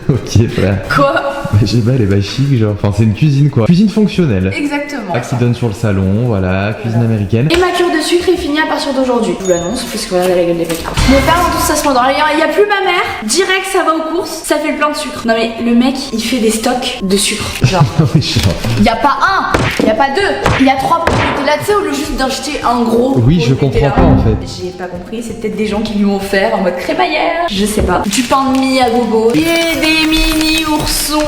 Ok, frère. Quoi? Je sais pas, elle est pas chic, genre. Enfin, c'est une cuisine quoi. Cuisine fonctionnelle. Exactement. Axe qui donne sur le salon, voilà, cuisine américaine. Et ma cure de sucre est finie à partir d'aujourd'hui. Je vous l'annonce, parce que regardez la gueule des pétards. Mon père dans tout ça se pendant. Il y a plus ma mère. Direct, ça va aux courses. Ça fait le plein de sucre. Non mais le mec, il fait des stocks de sucre. Genre. Oui, genre. Il y a pas un, il y a pas deux, il y a 3 pots de Nutella, tu sais, au lieu juste d'acheter un gros. Oui, pot je de comprends Nutella. pas, en fait. J'ai pas compris, c'est peut-être des gens qui lui ont offert en mode crémaillère. Je sais pas. Du pain de mie à gogo. Et des mini oursons.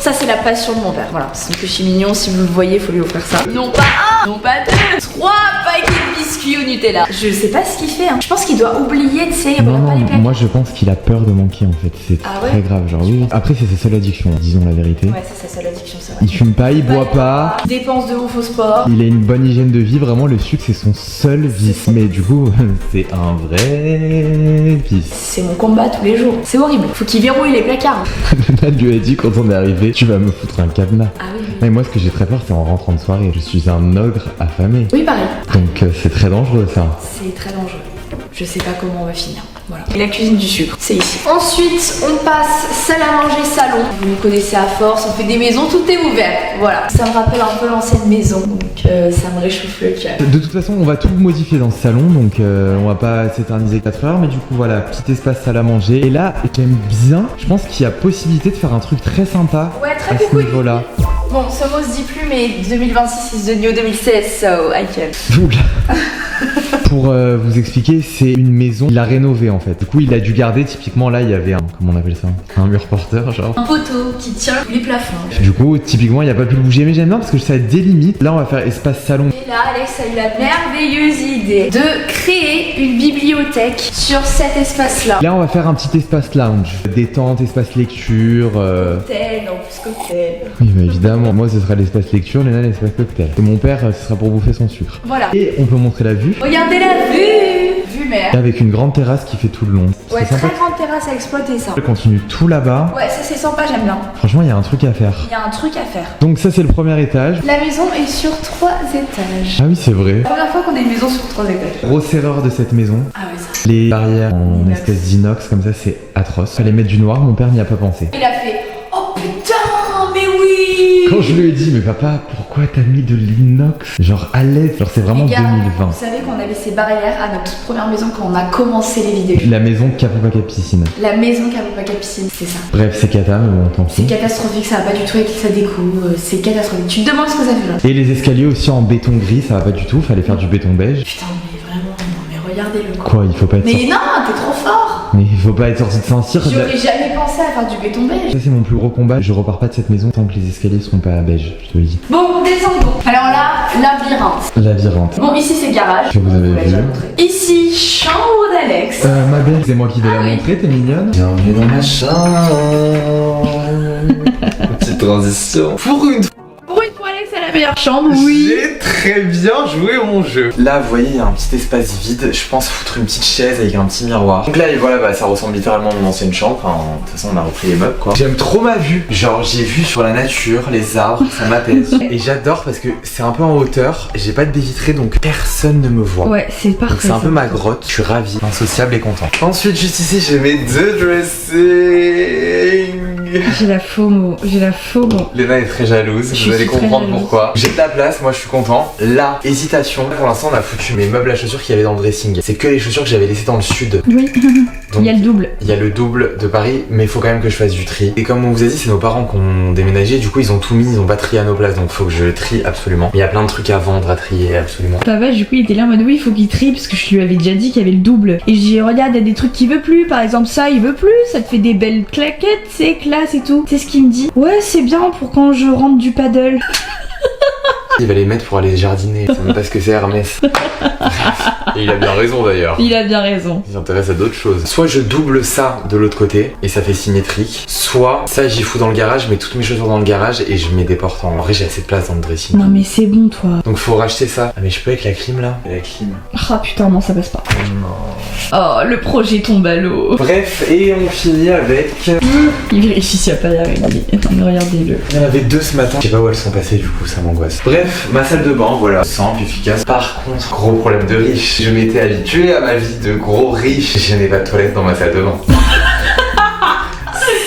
Ça, c'est la passion de mon père. Voilà, c'est un péché mignon. Si vous le voyez, faut lui offrir ça. Non pas un, non pas deux, 3 paquets de biscuits. cuit au Nutella. Je sais pas ce qu'il fait, hein. Je pense qu'il doit oublier, tu sais, il Non, regarde pas les non, plaques. moi je pense qu'il a peur de manquer en fait. C'est Ah ouais très grave, genre oui. Après, c'est sa seule addiction, disons la vérité. Ouais, c'est sa seule addiction, c'est vrai. Il fume pas, il boit pas. Il dépense de ouf au sport. Il a une bonne hygiène de vie, vraiment le sucre c'est son seul vice. Mais du coup, c'est un vrai vice. C'est mon combat tous les jours. C'est horrible. Faut qu'il verrouille les placards. Nat lui a dit quand on est arrivé, tu vas me foutre un cadenas. Ah oui. Mais moi, ce que j'ai très peur, c'est en rentrant de soirée. Je suis un ogre affamé. Oui, pareil. Donc c'est très dangereux ça. C'est très dangereux. Je sais pas comment on va finir. Voilà. Et la cuisine du sucre, c'est ici. Ensuite, on passe salle à manger, salon. Vous nous connaissez à force, on fait des maisons, tout est ouvert. Voilà. Ça me rappelle un peu l'ancienne maison, donc ça me réchauffe le cœur. De toute façon, on va tout modifier dans ce salon, donc on va pas s'éterniser 4 heures, mais du coup voilà, petit espace salle à manger. Et là, j'aime bien, je pense qu'il y a possibilité de faire un truc très sympa Ouais, très à ce coucou. niveau-là. Bon, ce mot se dit plus, mais 2026 is the new 2016, so I can. Oula. Pour vous expliquer, c'est une maison, il a rénové en fait. Du coup, il a dû garder, typiquement là, il y avait un, comment on appelle ça, un mur porteur, genre. Un poteau qui tient les plafonds. Du coup, typiquement, il a pas pu le bouger, mais j'aime bien parce que ça délimite. Là, on va faire espace salon. Et là, Alex a eu la merveilleuse idée de créer une bibliothèque sur cet espace-là. Là, on va faire un petit espace lounge, détente, espace lecture. Cocktail, en plus cocktail. Oui, bah évidemment, moi ce sera l'espace lecture, Léna l'espace cocktail. Et mon père, ce sera pour bouffer son sucre. Voilà. Et on peut montrer la vue, Regardez la vue. Vue mer. avec une grande terrasse qui fait tout le long. Ouais, C'est sympa. très grande terrasse à exploiter ça. Elle continue tout là-bas. Ouais, ça c'est sympa, j'aime bien. Franchement, il y a un truc à faire. Il y a un truc à faire. Donc ça, c'est le premier étage. La maison est sur 3 étages. Ah oui, c'est vrai. La première fois qu'on a une maison sur 3 étages. Grosse erreur de cette maison. Ah ouais, ça. Les barrières en Inox. espèce d'inox, comme ça, c'est atroce. Fallait mettre du noir, mon père n'y a pas pensé. Il a fait oh putain, mais oui. Quand je lui ai dit, mais papa, pourquoi t'as mis de l'inox? Genre à l'aide, genre c'est vraiment Les gars, 2020. vous savez qu'on avait ces barrières à notre toute première maison quand on a commencé les vidéos. La maison Capopaka piscine. La maison qui avait pas piscine, c'est ça. Bref, c'est cata, mais bon, tant C'est pis. catastrophique, ça va pas du tout avec sa déco, c'est catastrophique. Tu te demandes ce que ça fait là. Et les escaliers aussi en béton gris, ça va pas du tout, fallait faire du béton beige. Putain, mais vraiment, non, mais regardez-le quoi. Quoi, il faut pas être Mais sorti. non, t'es trop fort. Mais il faut pas être sorti de Saint-Cyr. J'aurais jamais pensé à faire du béton beige. Ça c'est mon plus gros combat, je repars pas de cette maison tant que les escaliers seront pas beige, je te le dis. Bon, descendons. Alors là, labyrinthe. Labyrinthe. Bon, ici c'est garage. Que vous avez On l'a vu. déjà montré. Ici, chambre d'Alex. Ma belle, c'est moi qui vais la oui. montrer, t'es mignonne. Bienvenue dans ma chambre. Petite transition. Pour une fois, Pour une fois, Alex a la meilleure chambre, j'ai très bien joué mon jeu. Là, vous voyez, il y a un petit espace vide. Je pense foutre une petite chaise avec un petit miroir. Donc là, et voilà, bah, ça ressemble littéralement à mon ancienne chambre. Enfin, de toute façon, on a repris les meubles, quoi. J'aime trop ma vue. Genre, j'ai vu sur la nature, les arbres, ça m'apaise. Et j'adore parce que c'est un peu en hauteur. J'ai pas de baie vitrée, donc personne ne me voit. Ouais, c'est Donc parfait. c'est un peu ma grotte, je suis ravi, insociable et content. Ensuite, juste ici, j'ai mes deux dressings. J'ai la FOMO, j'ai la FOMO. Léna est très jalouse, Je vous allez suis très comprendre jalouse. pourquoi. J'ai de la place, moi je suis content. Là, hésitation. Pour l'instant, on a foutu mes meubles à chaussures qu'il y avait dans le dressing. C'est que les chaussures que j'avais laissées dans le sud. Oui, Donc, il y a le double. il y a le double de Paris, mais il faut quand même que je fasse du tri. Et comme on vous a dit, c'est nos parents qui ont déménagé, du coup ils ont tout mis, ils ont pas trié à nos places, donc faut que je trie absolument. Il y a plein de trucs à vendre, à trier absolument. Papa, du coup, il était là en mode oui, il faut qu'il trie parce que je lui avais déjà dit qu'il y avait le double. Et je dis, regarde, il y a des trucs qu'il veut plus. Par exemple, ça, il veut plus. Ça te fait des belles claquettes, c'est classe et tout. C'est ce qu'il me dit. Ouais, c'est bien pour quand je rentre du paddle. Il va les mettre pour aller jardiner, c'est même pas ce que c'est Hermès. Et il a bien raison d'ailleurs. Il a bien raison. Il s'intéresse à d'autres choses. Soit je double ça de l'autre côté et ça fait symétrique, soit ça j'y fous dans le garage, je mets toutes mes chaussures dans le garage et je mets des portes en vrai, j'ai assez de place dans le dressing. Non, mais c'est bon, toi. Donc faut racheter ça. Ah mais je peux avec la clim là? La clim. Ah putain, non, ça passe pas. Non. Oh, le projet tombe à l'eau. Bref, et on finit avec... Il vérifie s'il n'y a pas d'arrivée. Non, mais regardez-le. Il y en avait deux ce matin. Je sais pas où elles sont passées du coup, ça m'angoisse. Bref, ma salle de bain, voilà. Simple, efficace. Par contre, gros problème de riche. Je m'étais habitué à ma vie de gros riche. Je n'ai pas de toilette dans ma salle de bain.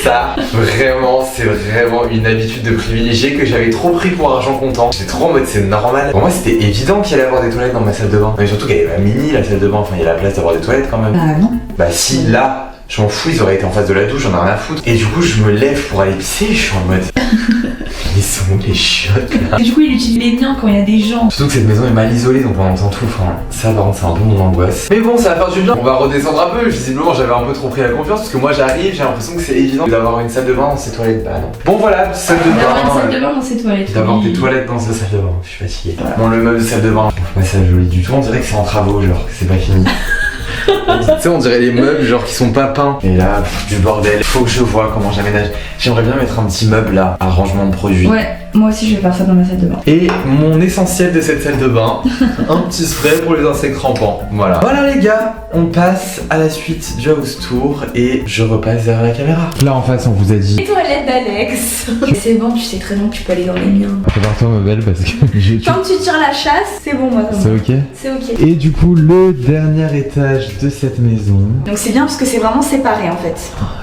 Ça, vraiment, c'est vraiment une habitude de privilégié que j'avais trop pris pour argent comptant. J'étais trop en mode c'est normal. Pour moi, c'était évident qu'il allait y avoir des toilettes dans ma salle de bain. Mais surtout qu'elle est pas mini la salle de bain. Enfin, il y a la place d'avoir des toilettes quand même. Bah non. Bah si, là, Je m'en fous, ils auraient été en face de la douche, j'en ai rien à foutre. Et du coup, je me lève pour aller pisser et je suis en mode. Ils sont où les chiottes là? Et du coup, il utilise les miens quand il y a des gens. Surtout que cette maison est mal isolée donc on entend tout. Enfin, ça par contre, c'est un peu mon angoisse. Mais bon, ça va faire du bien. On va redescendre un peu. Visiblement, j'avais un peu trop pris la confiance parce que moi j'arrive, j'ai l'impression que c'est évident d'avoir une salle de bain dans ces toilettes. Bah non. Bon, voilà, salle de bain. D'avoir une salle de bain dans ses toilettes. D'avoir oui. des toilettes dans sa salle de bain. Je suis fatigué. Voilà. Bon, le meuble de salle de bain, je trouve pas ça joli du tout. On dirait que c'est en travaux, genre, que c'est pas fini. Tu sais, on dirait les meubles genre qui sont pas peints. Et là, du bordel. Faut que je vois comment j'aménage. J'aimerais bien mettre un petit meuble là, à rangement de produits. Ouais, moi aussi je vais faire ça dans ma salle de bain. Et mon essentiel de cette salle de bain, un petit spray pour les insectes rampants. Voilà. Voilà les gars, on passe à la suite du house tour et je repasse derrière la caméra. Là en face, on vous a dit. Les toilettes d'Alex. C'est bon, tu sais très bien que tu peux aller dans les miens. Prépare-toi ma belle parce que Quand tu tires la chasse, c'est bon moi. C'est ok. C'est ok. Et du coup, le dernier étage de cette maison. Donc c'est bien parce que c'est vraiment séparé en fait.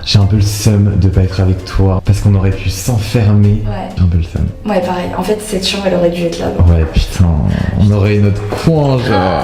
J'ai un peu le seum de pas être avec toi parce qu'on aurait pu s'enfermer. Ouais. J'ai un peu le seum. Ouais, pareil. En fait, cette chambre elle aurait dû être là. Ouais, putain, on aurait notre coin genre.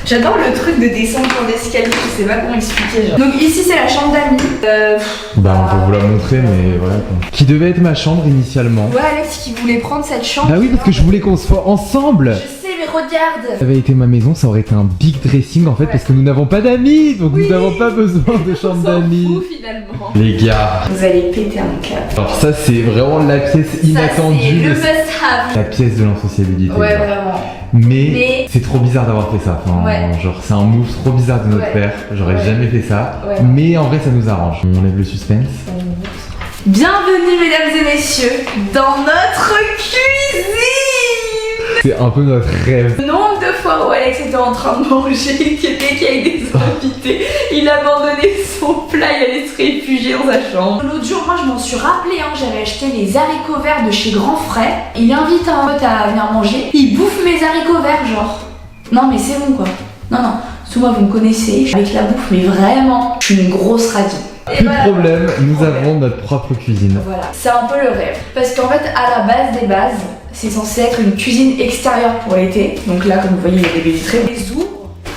J'adore le truc de descendre dans l'escalier, je sais pas comment expliquer. Genre. Donc ici c'est la chambre d'amis. Bah, on peut vous la montrer, mais voilà quoi. Qui devait être ma chambre initialement. Ouais, Alex qui voulait prendre cette chambre. Bah oui, parce que je voulais qu'on soit ensemble. Je sais, mais regarde. Ça avait été ma maison, ça aurait été un big dressing en fait, parce que nous n'avons pas d'amis, donc nous n'avons pas besoin de chambre d'amis. Finalement. Les gars, Vous allez péter un câble. alors ça c'est vraiment la pièce inattendue. Ça, c'est le de- must-have. La pièce de l'insociabilité. Ouais, genre. vraiment. Mais c'est trop bizarre d'avoir fait ça. Enfin, Ouais. genre, c'est un move trop bizarre de notre Ouais. père. J'aurais Ouais. jamais fait ça. Ouais. Mais en vrai, ça nous arrange. On lève le suspense. Bienvenue mesdames et messieurs dans notre cuisine. C'est un peu notre rêve. Le nombre de fois où Alex était en train de manger, qu'il était qu'il y avait des invités, il a abandonné son plat, il allait se réfugier dans sa chambre. L'autre jour, moi je m'en suis rappelé, hein, j'avais acheté les haricots verts de chez Grand Frais. Il invite un pote à venir manger, il bouffe mes haricots verts, genre. Non mais c'est bon quoi. Non, non, sous moi vous me connaissez, avec la bouffe, mais vraiment, je suis une grosse radie. Et Plus de voilà. problème, nous avons notre propre cuisine. Voilà, c'est un peu le rêve. Parce qu'en fait, à la base des bases, c'est censé être une cuisine extérieure pour l'été. Donc là, comme vous voyez, il y a des baies vitrées, on les ouvre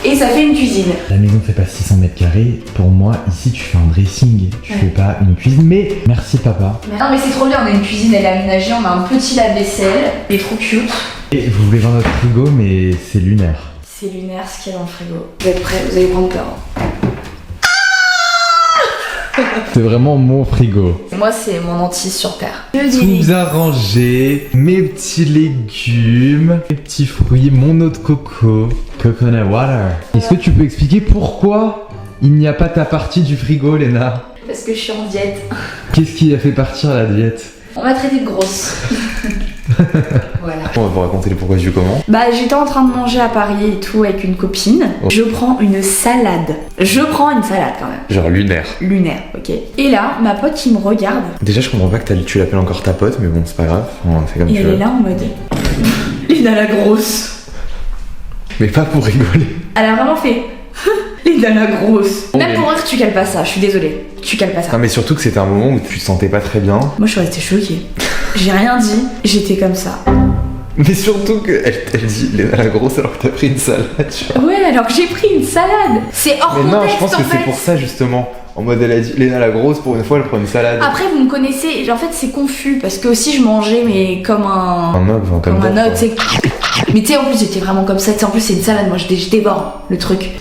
et ça fait une cuisine. La maison fait pas 600 mètres carrés. Pour moi, ici, tu fais un dressing. Tu Ouais. fais pas une cuisine. Mais merci papa. Non mais c'est trop bien, on a une cuisine, elle est aménagée, on a un petit lave-vaisselle, il est trop cute. Et vous voulez voir notre frigo, mais c'est lunaire. C'est lunaire ce qu'il y a dans le frigo. Vous êtes prêts? Vous allez prendre peur. C'est vraiment mon frigo. Moi, c'est mon hantise sur Terre. Je Tout dis bien rangé, mes petits légumes, mes petits fruits, mon eau de coco, coconut water. Est-ce que tu peux expliquer pourquoi il n'y a pas ta partie du frigo, Léna? parce que je suis en diète. Qu'est-ce qui a fait partir la diète? On m'a traité de grosse. Voilà. On va vous raconter les pourquoi du comment. Bah j'étais en train de manger à Paris et tout avec une copine. Je prends une salade. Je prends une salade quand même. Genre lunaire. Lunaire, ok. Et là, ma pote qui me regarde Déjà, je comprends pas que tu l'appelles encore ta pote, mais bon, c'est pas grave. On fait comme et tu elle veux. est là en mode Léna la grosse. Mais pas pour rigoler. Elle a vraiment fait Léna la grosse. Bon, Même mais- pour rire, tu cales pas ça, je suis désolée. Tu cales pas ça. Non, mais surtout que c'était un moment où tu te sentais pas très bien. Moi je suis restée choquée. J'ai rien dit, j'étais comme ça. Mais surtout qu'elle dit Léna la grosse alors que t'as pris une salade, tu vois. Ouais, alors que j'ai pris une salade. C'est hors Mais contexte non, je pense en que fait. c'est pour ça justement. En mode, elle a dit Léna la grosse, pour une fois, elle prend une salade. Après, vous me connaissez, en fait, c'est confus parce que aussi je mangeais, mais comme un. Un mob, enfin, Comme un d'hab, autre, tu sais. Mais tu sais, en plus, j'étais vraiment comme ça. Tu sais, en plus, c'est une salade, moi, je dévore le truc.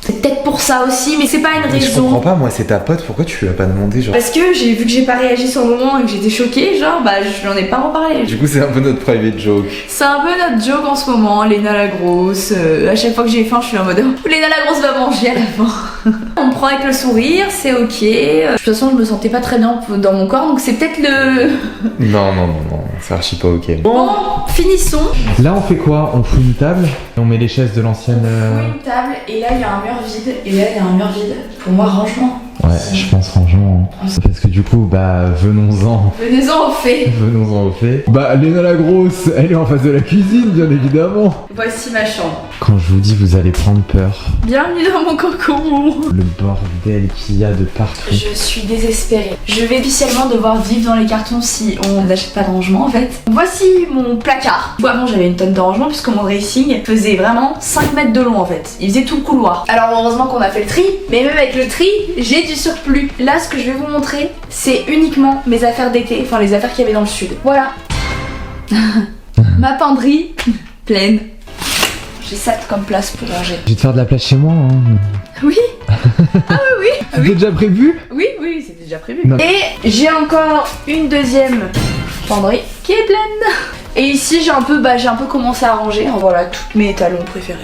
C'est peut-être pour ça aussi, mais c'est pas une Mais je comprends raison. pas, moi, c'est ta pote, pourquoi tu lui as pas demandé, genre. Parce que j'ai vu que j'ai pas réagi sur le moment et que j'étais choquée, genre, bah, je lui en ai pas reparlé. Du coup, c'est un peu notre private joke. C'est un peu notre joke en ce moment, Léna la grosse. À chaque fois que j'ai faim, je suis en mode Léna la grosse va manger à la fin. On me prend avec le sourire, c'est ok. De toute façon, je me sentais pas très bien dans mon corps, donc c'est peut-être le. Non, non, non, non, c'est archi pas ok. Bon, finissons. Là, on fait quoi? On fout une table et on met les chaises de l'ancienne. On fout une table et là il y a un mur vide et là il y a un mur vide. Pour moi, rangement. Ouais, je pense franchement. Parce que du coup, bah, venons-en. Venez-en au fait. Venons-en au fait. Bah, Léna la grosse, elle est en face de la cuisine, bien évidemment. Voici ma chambre. Quand je vous dis, vous allez prendre peur. Bienvenue dans mon cocon. Le bordel qu'il y a de partout. Je suis désespérée. Je vais officiellement devoir vivre dans les cartons si on n'achète pas de rangement en fait. Voici mon placard. Avant j'avais une tonne de rangement puisque mon dressing faisait vraiment 5 mètres de long en fait. Il faisait tout le couloir. Alors heureusement qu'on a fait le tri, mais même avec le tri, j'ai du surplus. Là, ce que je vais vous montrer, c'est uniquement mes affaires d'été, enfin les affaires qu'il y avait dans le sud. Voilà. Ma penderie pleine. J'ai ça comme place pour ranger. Je vais te faire de la place chez moi. Hein. Oui. Ah oui, oui. C'était déjà prévu? Oui, oui, c'était déjà prévu. Non. Et j'ai encore une deuxième penderie qui est pleine. Et ici, j'ai un peu commencé à ranger. Voilà, tous mes talons préférés.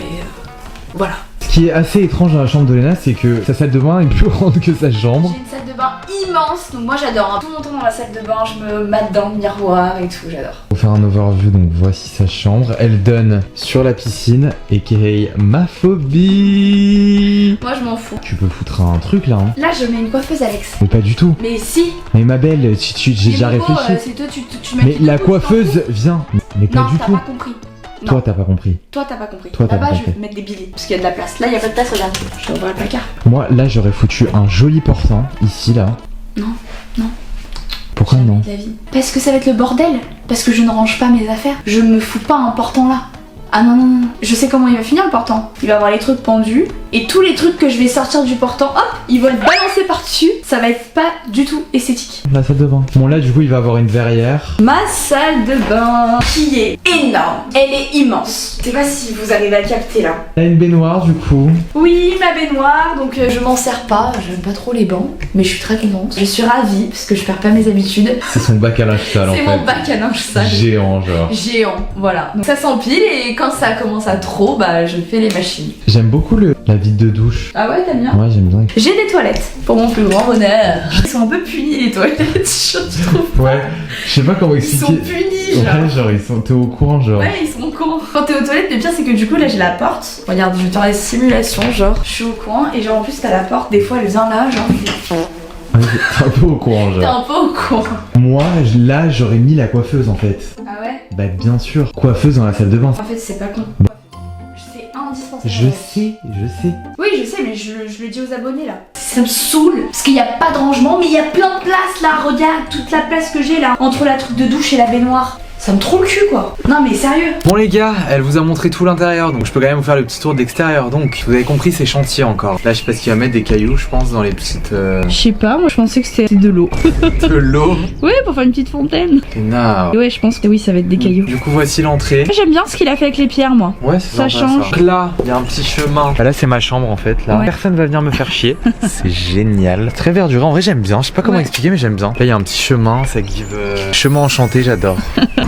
Voilà. Ce qui est assez étrange dans la chambre de Léna, c'est que sa salle de bain est plus grande que sa chambre. J'ai une salle de bain immense, donc moi j'adore. Tout mon temps dans la salle de bain, je me mate dans le miroir et tout, j'adore. Pour faire un overview, donc voici sa chambre. Elle donne sur la piscine, aka ma phobie. Moi je m'en fous. Tu peux foutre un truc là, hein. Là, je mets une coiffeuse, Alex. Mais pas du tout. Mais si. Mais ma belle, j'ai déjà Les bobos, réfléchi. c'est toi, tu mets Mais la coiffeuse vient. Mais pas Non, du t'as tout. pas compris. Toi, t'as pas compris. Toi, t'as pas compris. Toi, t'as Là-bas, pas je vais compris. mettre des billets parce qu'il y a de la place. Là, il y a pas de place, regarde. Je vais ouvrir le placard. Moi, là, j'aurais foutu un joli portant, ici, là. Non, non. Pourquoi non? La vie. Parce que ça va être le bordel. Parce que je ne range pas mes affaires. Je me fous pas un portant là. Ah non, non, non. Je sais comment il va finir le portant. Il va avoir les trucs pendus. Et tous les trucs que je vais sortir du portant, hop, ils vont être balancés par-dessus. Ça va être pas du tout esthétique. La salle de bain. Bon, là, du coup, il va avoir une verrière. Ma salle de bain, qui est énorme. Elle est immense. Je sais pas si vous arrivez à capter là. Là, une baignoire, du coup. Oui, ma baignoire, donc je m'en sers pas, j'aime pas trop les bancs, mais je suis très contente. Je suis ravie parce que je perds pas mes habitudes. C'est son bac à linge sale, en C'est fait. mon bac à linge sale. Géant, genre. Géant, voilà. Donc ça s'empile et quand ça commence à trop, bah je fais les machines. J'aime beaucoup la vide de douche. Ah ouais, t'aimes bien? Ouais, j'aime bien. J'ai des toilettes, pour mon plus grand bonheur. Ils sont un peu punis les toilettes, je trouve. Ouais, je sais pas comment Ils expliquer. sont punis, genre. Ouais, genre, ils sont. T'es au courant, genre. Ouais, ils sont cons. Quand t'es aux toilettes, le pire c'est que du coup là j'ai la porte. Regarde, je vais te faire des simulations, genre je suis au coin et genre en plus t'as la porte, des fois elle vient là, genre. Ouais, t'es un peu au courant, T'es genre. un peu au coin. Moi, là, j'aurais mis la coiffeuse, en fait. Ah ouais? Bah, bien sûr. Coiffeuse dans la salle de bain. En fait, c'est pas con. C'est indispensable. Je sais. Oui, je sais, mais je le dis aux abonnés là. Ça me saoule parce qu'il n'y a pas de rangement, mais il y a plein de place là. Regarde toute la place que j'ai là entre la truc de douche et la baignoire. Ça me trouve le cul quoi. Non mais sérieux. Bon les gars, elle vous a montré tout l'intérieur, donc je peux quand même vous faire le petit tour d'extérieur. Donc vous avez compris, c'est chantier encore. Là je sais pas ce qu'il va mettre, des cailloux je pense dans les petites... Je sais pas, moi je pensais que c'était de l'eau. de l'eau. Ouais, pour faire une petite fontaine. Énorme. Ouais, je pense que oui, ça va être des cailloux. Du coup voici l'entrée. J'aime bien ce qu'il a fait avec les pierres moi. Ouais, c'est Ça sympa, change. Donc là, il y a un petit chemin. Là c'est ma chambre en fait. Là, Ouais. personne va venir me faire chier. C'est génial. Très verduré. En vrai j'aime bien. Je sais pas comment Ouais. expliquer mais j'aime bien. Là il y a un petit chemin, ça give chemin enchanté, j'adore.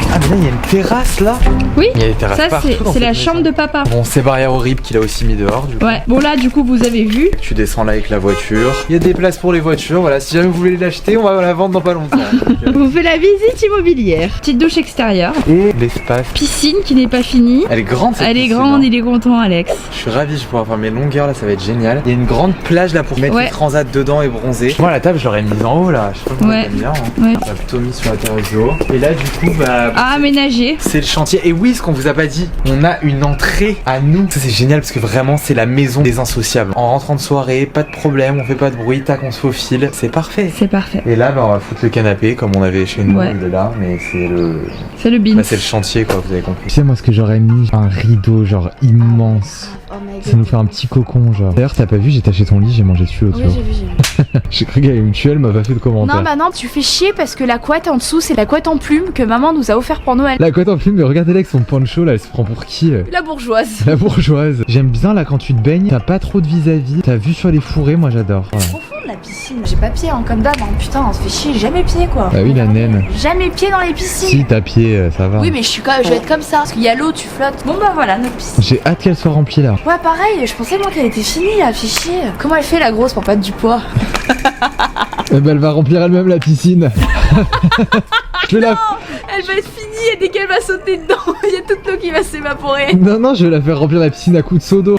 Ah mais là il y a une terrasse là. Oui, Il y a des terrasses ça partout dans c'est la cette chambre maison. de papa. Bon, ces barrières horribles qu'il a aussi mis dehors du coup. Ouais, bon là du coup vous avez vu. Tu descends là avec la voiture. Il y a des places pour les voitures. Voilà, si jamais vous voulez l'acheter, on va la vendre dans pas longtemps. Donc, Je vous fais la visite immobilière. Petite douche extérieure. Et l'espace. Piscine qui n'est pas finie. Elle est grande cette Elle est piscine, grande, hein. il est content Alex. Je suis ravi, je vais pouvoir faire mes longueurs là, ça va être génial. Il y a une grande plage là pour mettre Ouais. les transats dedans et bronzer. Moi la table je l'aurais mise en haut là, je sais pas comment Ouais. t'aimes bien. Hein. Ouais. On l'a plutôt mis sur la terrasse de haut. Et là du coup bah Ah, aménagé. c'est le chantier. Et oui, ce qu'on vous a pas dit, on a une entrée à nous. Ça c'est génial parce que vraiment c'est la maison des insociables. En rentrant de soirée, pas de problème, on fait pas de bruit, tac on se faufile, c'est parfait. C'est parfait. Et là bah on va foutre le canapé comme on avait chez nous, Ouais. il est là, mais c'est le... C'est le bean. Bah, c'est le chantier quoi, vous avez compris. Tu sais, moi, ce que j'aurais mis, un rideau, genre immense. Ça nous fait un petit cocon, genre. D'ailleurs, t'as pas vu, j'ai taché ton lit, j'ai mangé dessus l'autre Oui, jour. j'ai vu. J'ai cru qu'elle allait me tuer, elle m'a pas fait de commentaire. Non, bah non, tu fais chier parce que la couette en dessous, c'est la couette en plume que maman nous a offert pour Noël. La couette en film, mais regardez là avec son poncho, là, elle se prend pour qui La bourgeoise. La bourgeoise. J'aime bien là quand tu te baignes, t'as pas trop de vis-à-vis, t'as vu sur les fourrés, moi j'adore. Voilà. Profond de la piscine. J'ai pas pied, hein, comme d'hab. Hein. Putain, on se fait chier. Jamais pied quoi. Ah oui, la naine. Jamais pied dans les piscines. Si, t'as pied, ça va. Oui, mais je vais être comme ça parce qu'il y a l'eau, tu flottes. Bon, bah voilà, notre piscine. J'ai hâte qu'elle soit remplie là. Ouais, pareil, je pensais moi qu'elle était finie, là, fait chier. Comment elle fait la grosse pour pas du poids? Eh ben, elle va remplir elle-même la piscine. Je vais la... Elle va être finie et dès qu'elle va sauter dedans, il y a toute l'eau qui va s'évaporer. Non, je vais la faire remplir la piscine à coups de seau d'eau.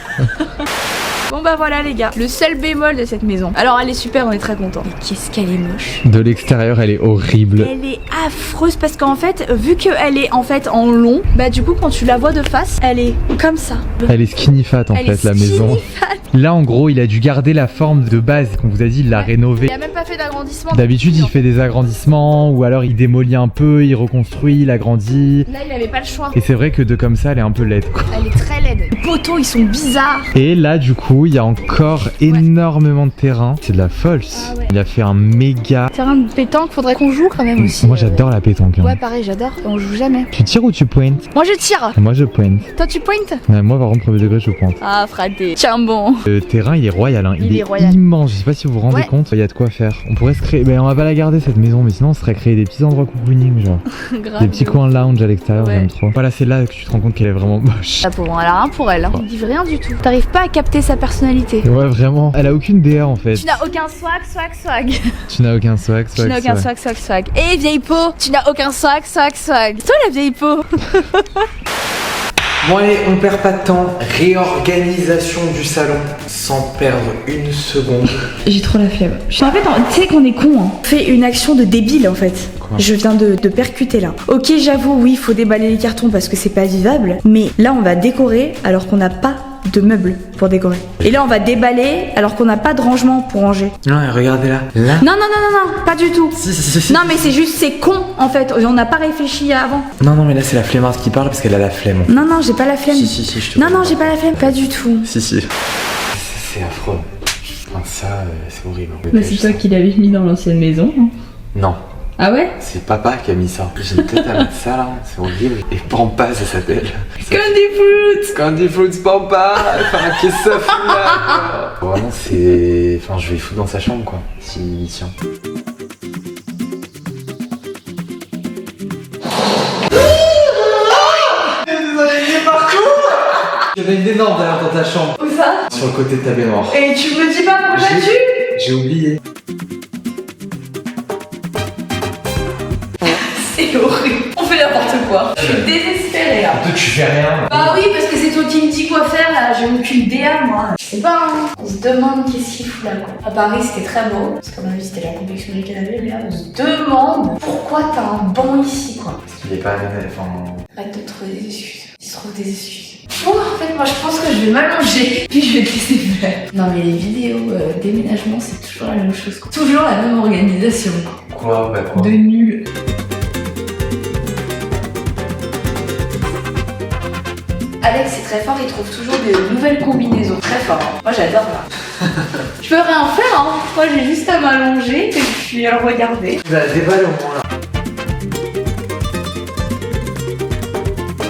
Bon bah voilà les gars, le seul bémol de cette maison. Alors elle est super, on est très contents. Mais qu'est-ce qu'elle est moche. De l'extérieur, elle est horrible. Elle est affreuse parce qu'en fait, vu qu'elle est en fait en long, bah du coup quand tu la vois de face, elle est comme ça. Elle est skinny fat en Elle fait, est la skinny maison. fat. Là, en gros, il a dû garder la forme de base qu'on vous a dit, il l'a rénovée. Il a même pas fait d'agrandissement. D'habitude, il fait des agrandissements ou alors il démolit un peu, il reconstruit, il agrandit. Là il avait pas le choix. Et c'est vrai que de comme ça, elle est un peu laide quoi. Elle est très laide. laides. Les poteaux, ils sont bizarres. Et là, du coup, il y a encore énormément de terrain. C'est de la false. Ah ouais. Il a fait un méga. Terrain de pétanque, faudrait qu'on joue quand même aussi. Moi, j'adore la pétanque. Hein. Ouais, pareil, j'adore. On joue jamais. Tu tires ou tu pointes? Moi, je tire. Moi, je pointe. Toi, tu pointes? Ouais, moi, par contre, premier degré, je pointe. Ah, fraté. Tiens, bon. Le terrain, il est royal. Hein. Il est royal. Immense. Je sais pas si vous vous rendez Ouais. compte. Il y a de quoi faire. On pourrait se créer. Ben, on va pas la garder cette maison, mais sinon, on serait créer des petits endroits cocooning, genre. Grave. Des petits coins lounge à l'extérieur, Ouais. j'aime trop. Voilà, c'est là que tu te rends compte qu'elle est vraiment moche. La pauvre, elle a rien pour elle. Hein. Il dit rien du tout. T'arrives pas à capter sa personnalité. Ouais, vraiment. Elle a aucune DA en fait. Tu n'as aucun swag. Tu n'as aucun swag. Tu n'as aucun swag. Eh, vieille peau, tu n'as aucun swag. Toi, la vieille peau. Bon allez, on perd pas de temps. Réorganisation du salon sans perdre une seconde. J'ai trop la flemme. En fait, tu sais qu'on est con. Hein. On fait une action de débile en fait. Quoi ? Je viens de percuter là. Ok, j'avoue, oui, il faut déballer les cartons parce que c'est pas vivable. Mais là, on va décorer alors qu'on n'a pas de meubles pour décorer. Et là, on va déballer alors qu'on n'a pas de rangement pour ranger. Non, regardez là. Là. Non, pas du tout. Si. Non, mais c'est juste, c'est con en fait. On n'a pas réfléchi avant. Non, mais là c'est la flemmarde qui parle parce qu'elle a la flemme. Non, j'ai pas la flemme. Si, je te Non, j'ai pas la flemme. Pas du tout. Si. C'est affreux. Enfin, ça, c'est horrible. Bah, c'est toi qui l'avais mis dans l'ancienne maison. Hein. Non, Ah ouais? c'est papa qui a mis ça. J'ai une tête à mettre ça là, c'est horrible. Et Pampa, ça s'appelle. Candy Fruits Pampa. Enfin, qu'est-ce que ça fout là quoi. Vraiment, c'est. Enfin, je vais le foutre dans sa chambre quoi. S'il tient. Il y en a une énorme derrière dans ta chambre. Où ça? Sur le côté de ta baignoire. Et tu me dis pas pourquoi là-dessus? J'ai oublié. C'est horrible. On fait n'importe quoi. Je suis désespérée là. Toi, tu fais rien. Bah oui, parce que c'est toi qui me dis quoi faire là. J'ai aucune DA moi. Je sais pas, hein. On se demande qu'est-ce qu'il fout là quoi. À Paris c'était très beau. Parce qu'à mon avis c'était la convection du canapé. Mais là on se demande pourquoi t'as un banc ici quoi. Parce qu'il est pas. Enfin. Arrête de trouver des excuses. Il se trouve des excuses. Bon, en fait, moi je pense que je vais m'allonger. Puis je vais laisser faire. Non, mais les vidéos déménagement, c'est toujours la même chose. Quoi. Toujours la même organisation. Quoi? Bah quoi? De nul. Alex c'est très fort, il trouve toujours de nouvelles combinaisons. Très fort. Hein. Moi j'adore là. Je peux rien faire, hein. Moi j'ai juste à m'allonger et puis à le regarder. Tu vas déballer au moins là.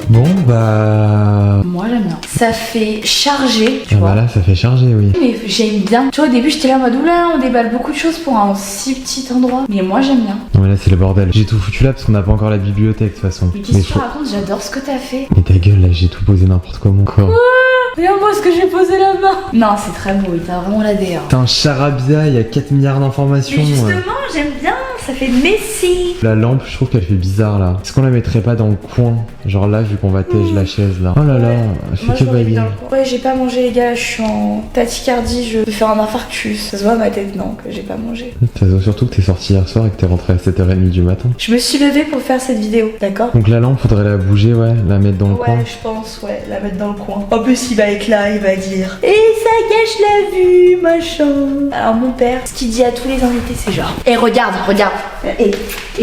Bon, bah. Moi j'aime bien. Ça fait charger, tu Ah vois. bah là, ça fait charger, oui. Mais j'aime bien. Tu vois, au début, j'étais là en mode oula, on déballe beaucoup de choses pour un si petit endroit. Mais moi, j'aime bien. Non, mais là, c'est le bordel. J'ai tout foutu là parce qu'on n'a pas encore la bibliothèque de toute façon. Mais qu'est-ce que tu racontes? J'adore ce que t'as fait. Mais ta gueule, là, j'ai tout posé n'importe comment. Quoi? Regarde-moi ce que j'ai posé là-bas. Non, c'est très beau, il t'a vraiment la DA. T'as un charabia, il y a 4 milliards d'informations. Mais justement, j'aime bien. Ça fait Messi. La lampe, je trouve qu'elle fait bizarre là. Est-ce qu'on la mettrait pas dans le coin? Genre là, vu qu'on va tège la chaise là. Oh là là, elle fait que bailler. Ouais, j'ai pas mangé, les gars. Je suis en tachycardie. Je vais faire un infarctus. Ça se voit à ma tête, non, que j'ai pas mangé. Ça se voit surtout que t'es sorti hier soir et que t'es rentré à 7h30 du matin. Je me suis levée pour faire cette vidéo, d'accord? Donc la lampe, faudrait la bouger, ouais, la mettre dans le coin. Ouais, je pense, ouais, la mettre dans le coin. En plus, il va être là, il va dire et ça gâche la vue, machin. Alors, mon père, ce qu'il dit à tous les invités, c'est genre regarde. Et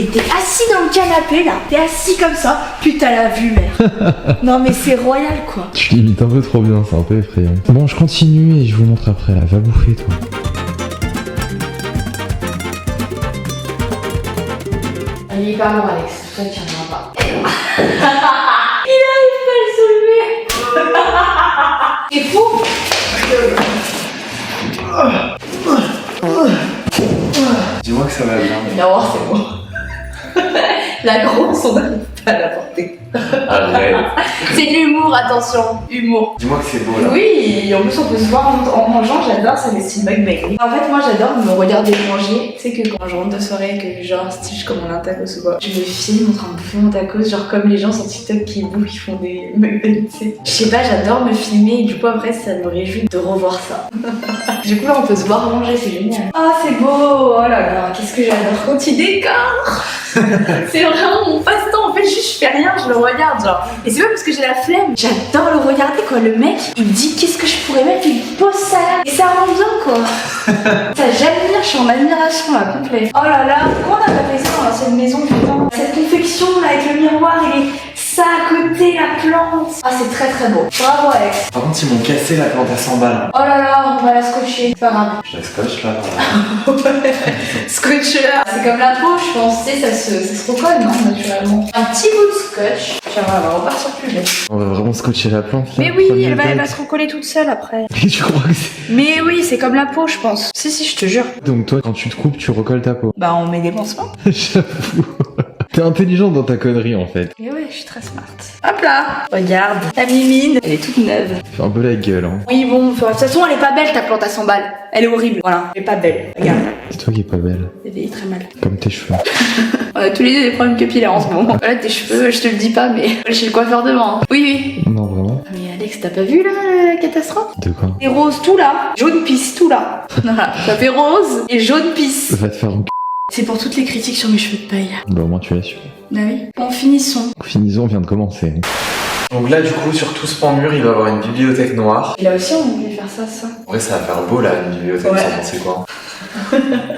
t'es assis dans le canapé, là. T'es assis comme ça. Putain, la vue, mec. Non, mais c'est royal, quoi. Tu l'imites un peu trop bien, c'est un peu effrayant. Bon, je continue et je vous montre après là. Va bouffer, toi. Il est pas mort, Alex. Toi, tu tiendras pas. Il arrive pas à le soulever. C'est fou. Dis-moi que ça va bien. Non, c'est bon. La grosse, on n'arrive pas à la porter. Arrête. C'est de l'humour, attention. Humour. Dis-moi que c'est beau là. Oui, en plus on peut se voir en mangeant, j'adore, ça fait style mukbang. En fait, moi j'adore me regarder manger. Tu sais que quand je rentre de soirée, que genre style je commande un tacos ou quoi, je me filme en train de bouffer mon tacos, genre comme les gens sur TikTok qui bouffent, qui font des mukbangs, tu sais. Je sais pas, j'adore me filmer et du coup après ça me réjouit de revoir ça. Du coup là on peut se voir manger, c'est génial. Ah c'est beau, oh là là, qu'est-ce que j'adore quand il décore. C'est vraiment mon passe-temps, en fait juste je fais rien, je le regarde genre. Et c'est pas parce que j'ai la flemme, j'adore le regarder quoi. Le mec il dit qu'est-ce que je pourrais mettre, il pose ça là et ça rend bien quoi. Ça j'admire, je suis en admiration là complet. Oh là là, pourquoi on a pas fait ça dans l'ancienne maison putain. Cette confection là avec le miroir, il est ça à côté, la plante. Ah, c'est très très beau. Bravo, Alex. Par contre, ils m'ont cassé la plante à 100 balles. Oh là là, on va la scotcher. C'est pas grave. Je la scotch là. Scotch là. C'est comme la peau, je pense. Tu sais, ça se recolle, non, naturellement. Un petit bout de scotch. Tiens, on va repartir plus vite. On va vraiment scotcher la plante là. Mais oui, Premier elle va date. se recoller toute seule après. Mais tu crois que c'est... Mais oui, c'est comme la peau, je pense. Si, je te jure. Donc toi, quand tu te coupes, tu recolles ta peau. Bah, on met des pansements. J'avoue. T'es intelligent dans ta connerie en fait. Mais oui, je suis très smart. Hop là. Regarde, ta mimine, elle est toute neuve. Fais un peu la gueule hein. Oui, bon, de toute façon, elle est pas belle ta plante à 100 balles. Elle est horrible. Voilà, elle est pas belle. Regarde, C'est toi qui es pas belle. elle vieillit très mal. Comme tes cheveux. On a tous les deux des problèmes capillaires en ce moment. Voilà, tes cheveux, je te le dis pas, mais chez le coiffeur devant. Hein. Oui. Non vraiment. Mais Alex, t'as pas vu là la catastrophe? De quoi? Et rose tout là, jaune pisse tout là. Voilà, ça fait rose et jaune pisse. Va te faire un c***. C'est pour toutes les critiques sur mes cheveux de paille. Bah au moins tu es sûr. Bah oui. Bon, finissons. Finissons, on vient de commencer. Donc là, du coup, sur tout ce pan de mur, il va y avoir une bibliothèque noire. Et là aussi, on voulait faire ça. En vrai, ça va faire beau là, une bibliothèque. Ouais. Vous en pensez quoi?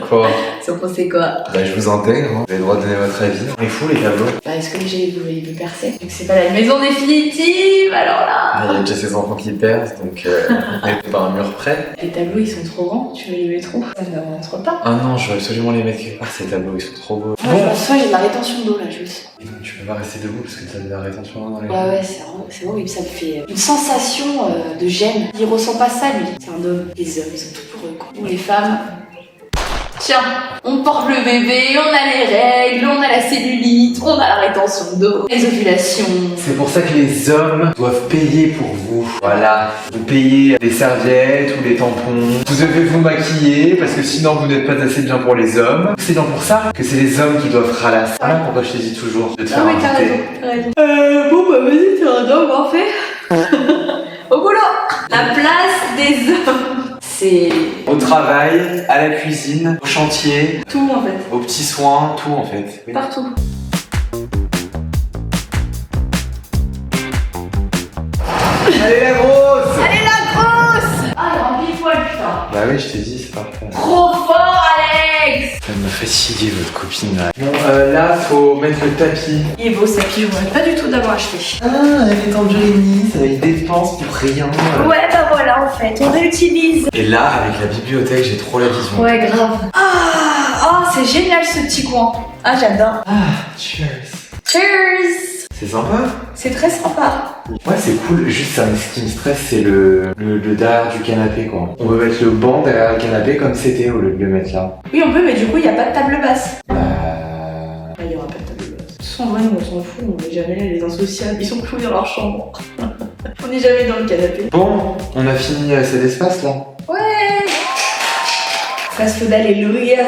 Quoi? Ça en pensait quoi? Bah, je vous intègre, hein. Vous avez le droit de donner votre avis. On est fou les tableaux. Bah, est-ce que j'ai voulu percer? Vu que c'est pas la maison définitive, alors là. Ah, il y a déjà ses enfants qui percent, donc on n'est pas un mur près. Les tableaux, ils sont trop grands, tu veux les mettre où? Ça ne rentre pas. Ah non, je veux absolument les mettre quelque part, ces tableaux, ils sont trop beaux. Moi, je pense que j'ai de la rétention d'eau là, juste. Et donc, tu peux pas rester debout parce que t'as de la rétention dans les Ouais, c'est horrible, ça me fait une sensation de gêne. Il ressent pas ça, lui. C'est un homme. Les hommes, ils sont tout pour eux, quoi. Ou les femmes. Tiens, on porte le bébé, on a les règles, on a la cellulite, on a la rétention d'eau, les ovulations. C'est pour ça que les hommes doivent payer pour vous. Voilà. Vous payez des serviettes ou des tampons. Vous devez vous maquiller parce que sinon vous n'êtes pas assez bien pour les hommes. C'est donc pour ça que c'est les hommes qui doivent ralasser. Voilà pourquoi je te dis toujours de te faire Ah oui, t'as inviter. raison, t'as raison. Bon, bah vas-y, t'es un homme, en fait. Au boulot. La place des hommes. C'est Au travail, à la cuisine, au chantier, tout, en fait. aux petits soins, tout en fait. Oui. Partout. Allez la grosse! Allez, la grosse! Ah, il est en pile poil, putain. Bah oui, je t'ai dit, c'est parfait. Trop fort, Alex! Ça me fatiguer votre copine là. Bon, là, faut mettre le tapis. Il est beau, ce tapis, je regrette pas du tout d'avoir acheté. Ah, elle est en Durini, ça va être dépense pour rien. Ouais, bah voilà, en fait, on réutilise. Et là, avec la bibliothèque, j'ai trop la vision. Ouais, grave. Ah, c'est génial ce petit coin. Ah, j'adore. Ah, cheers. Cheers! C'est sympa. C'est très sympa. Ouais, c'est cool. Juste, ça, ce qui me stresse, c'est le derrière du canapé, quoi. On peut mettre le banc derrière le canapé comme c'était au lieu de le mettre là. Oui, on peut, mais du coup, il n'y a pas de table basse. Bah... Il n'y aura pas de table basse. De toute façon, en vrai, nous, on s'en fout. On n'est jamais là, les insociables. Ils sont cloués dans leur chambre. On n'est jamais dans le canapé. Bon, on a fini cet espace là. Ouais! Fast food, alléluia.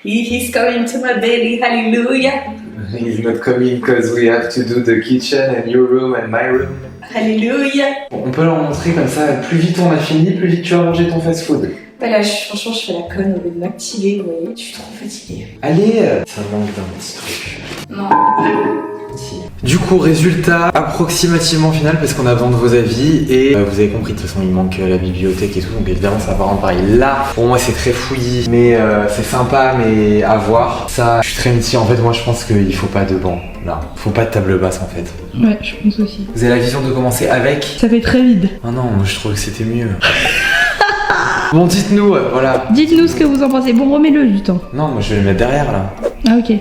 He's coming to my belly, hallelujah. He's not coming because we have to do the kitchen and your room and my room. Alléluia. On peut leur montrer comme ça, plus vite on a fini, plus vite tu vas manger ton fast-food. Bah là, franchement, je fais la conne au lieu de m'activer, vous voyez. Je suis trop fatiguée. Allez, ça manque d'un petit truc. Non. Du coup, résultat approximativement final parce qu'on a besoin de vos avis et vous avez compris, de toute façon il manque la bibliothèque et tout, donc évidemment ça va pas rendre pareil. Là, pour moi c'est très fouillis, mais c'est sympa, mais à voir. Ça, je suis très mitigé. En fait, moi je pense qu'il faut pas de banc là, faut pas de table basse en fait. Ouais, je pense aussi. Vous avez la vision de commencer avec? Ça fait très vide. Oh non, moi je trouve que c'était mieux. Bon, dites-nous, voilà. Dites-nous ce que vous en pensez. Bon, remets-le du temps. Non, moi je vais le mettre derrière là. Ah, ok.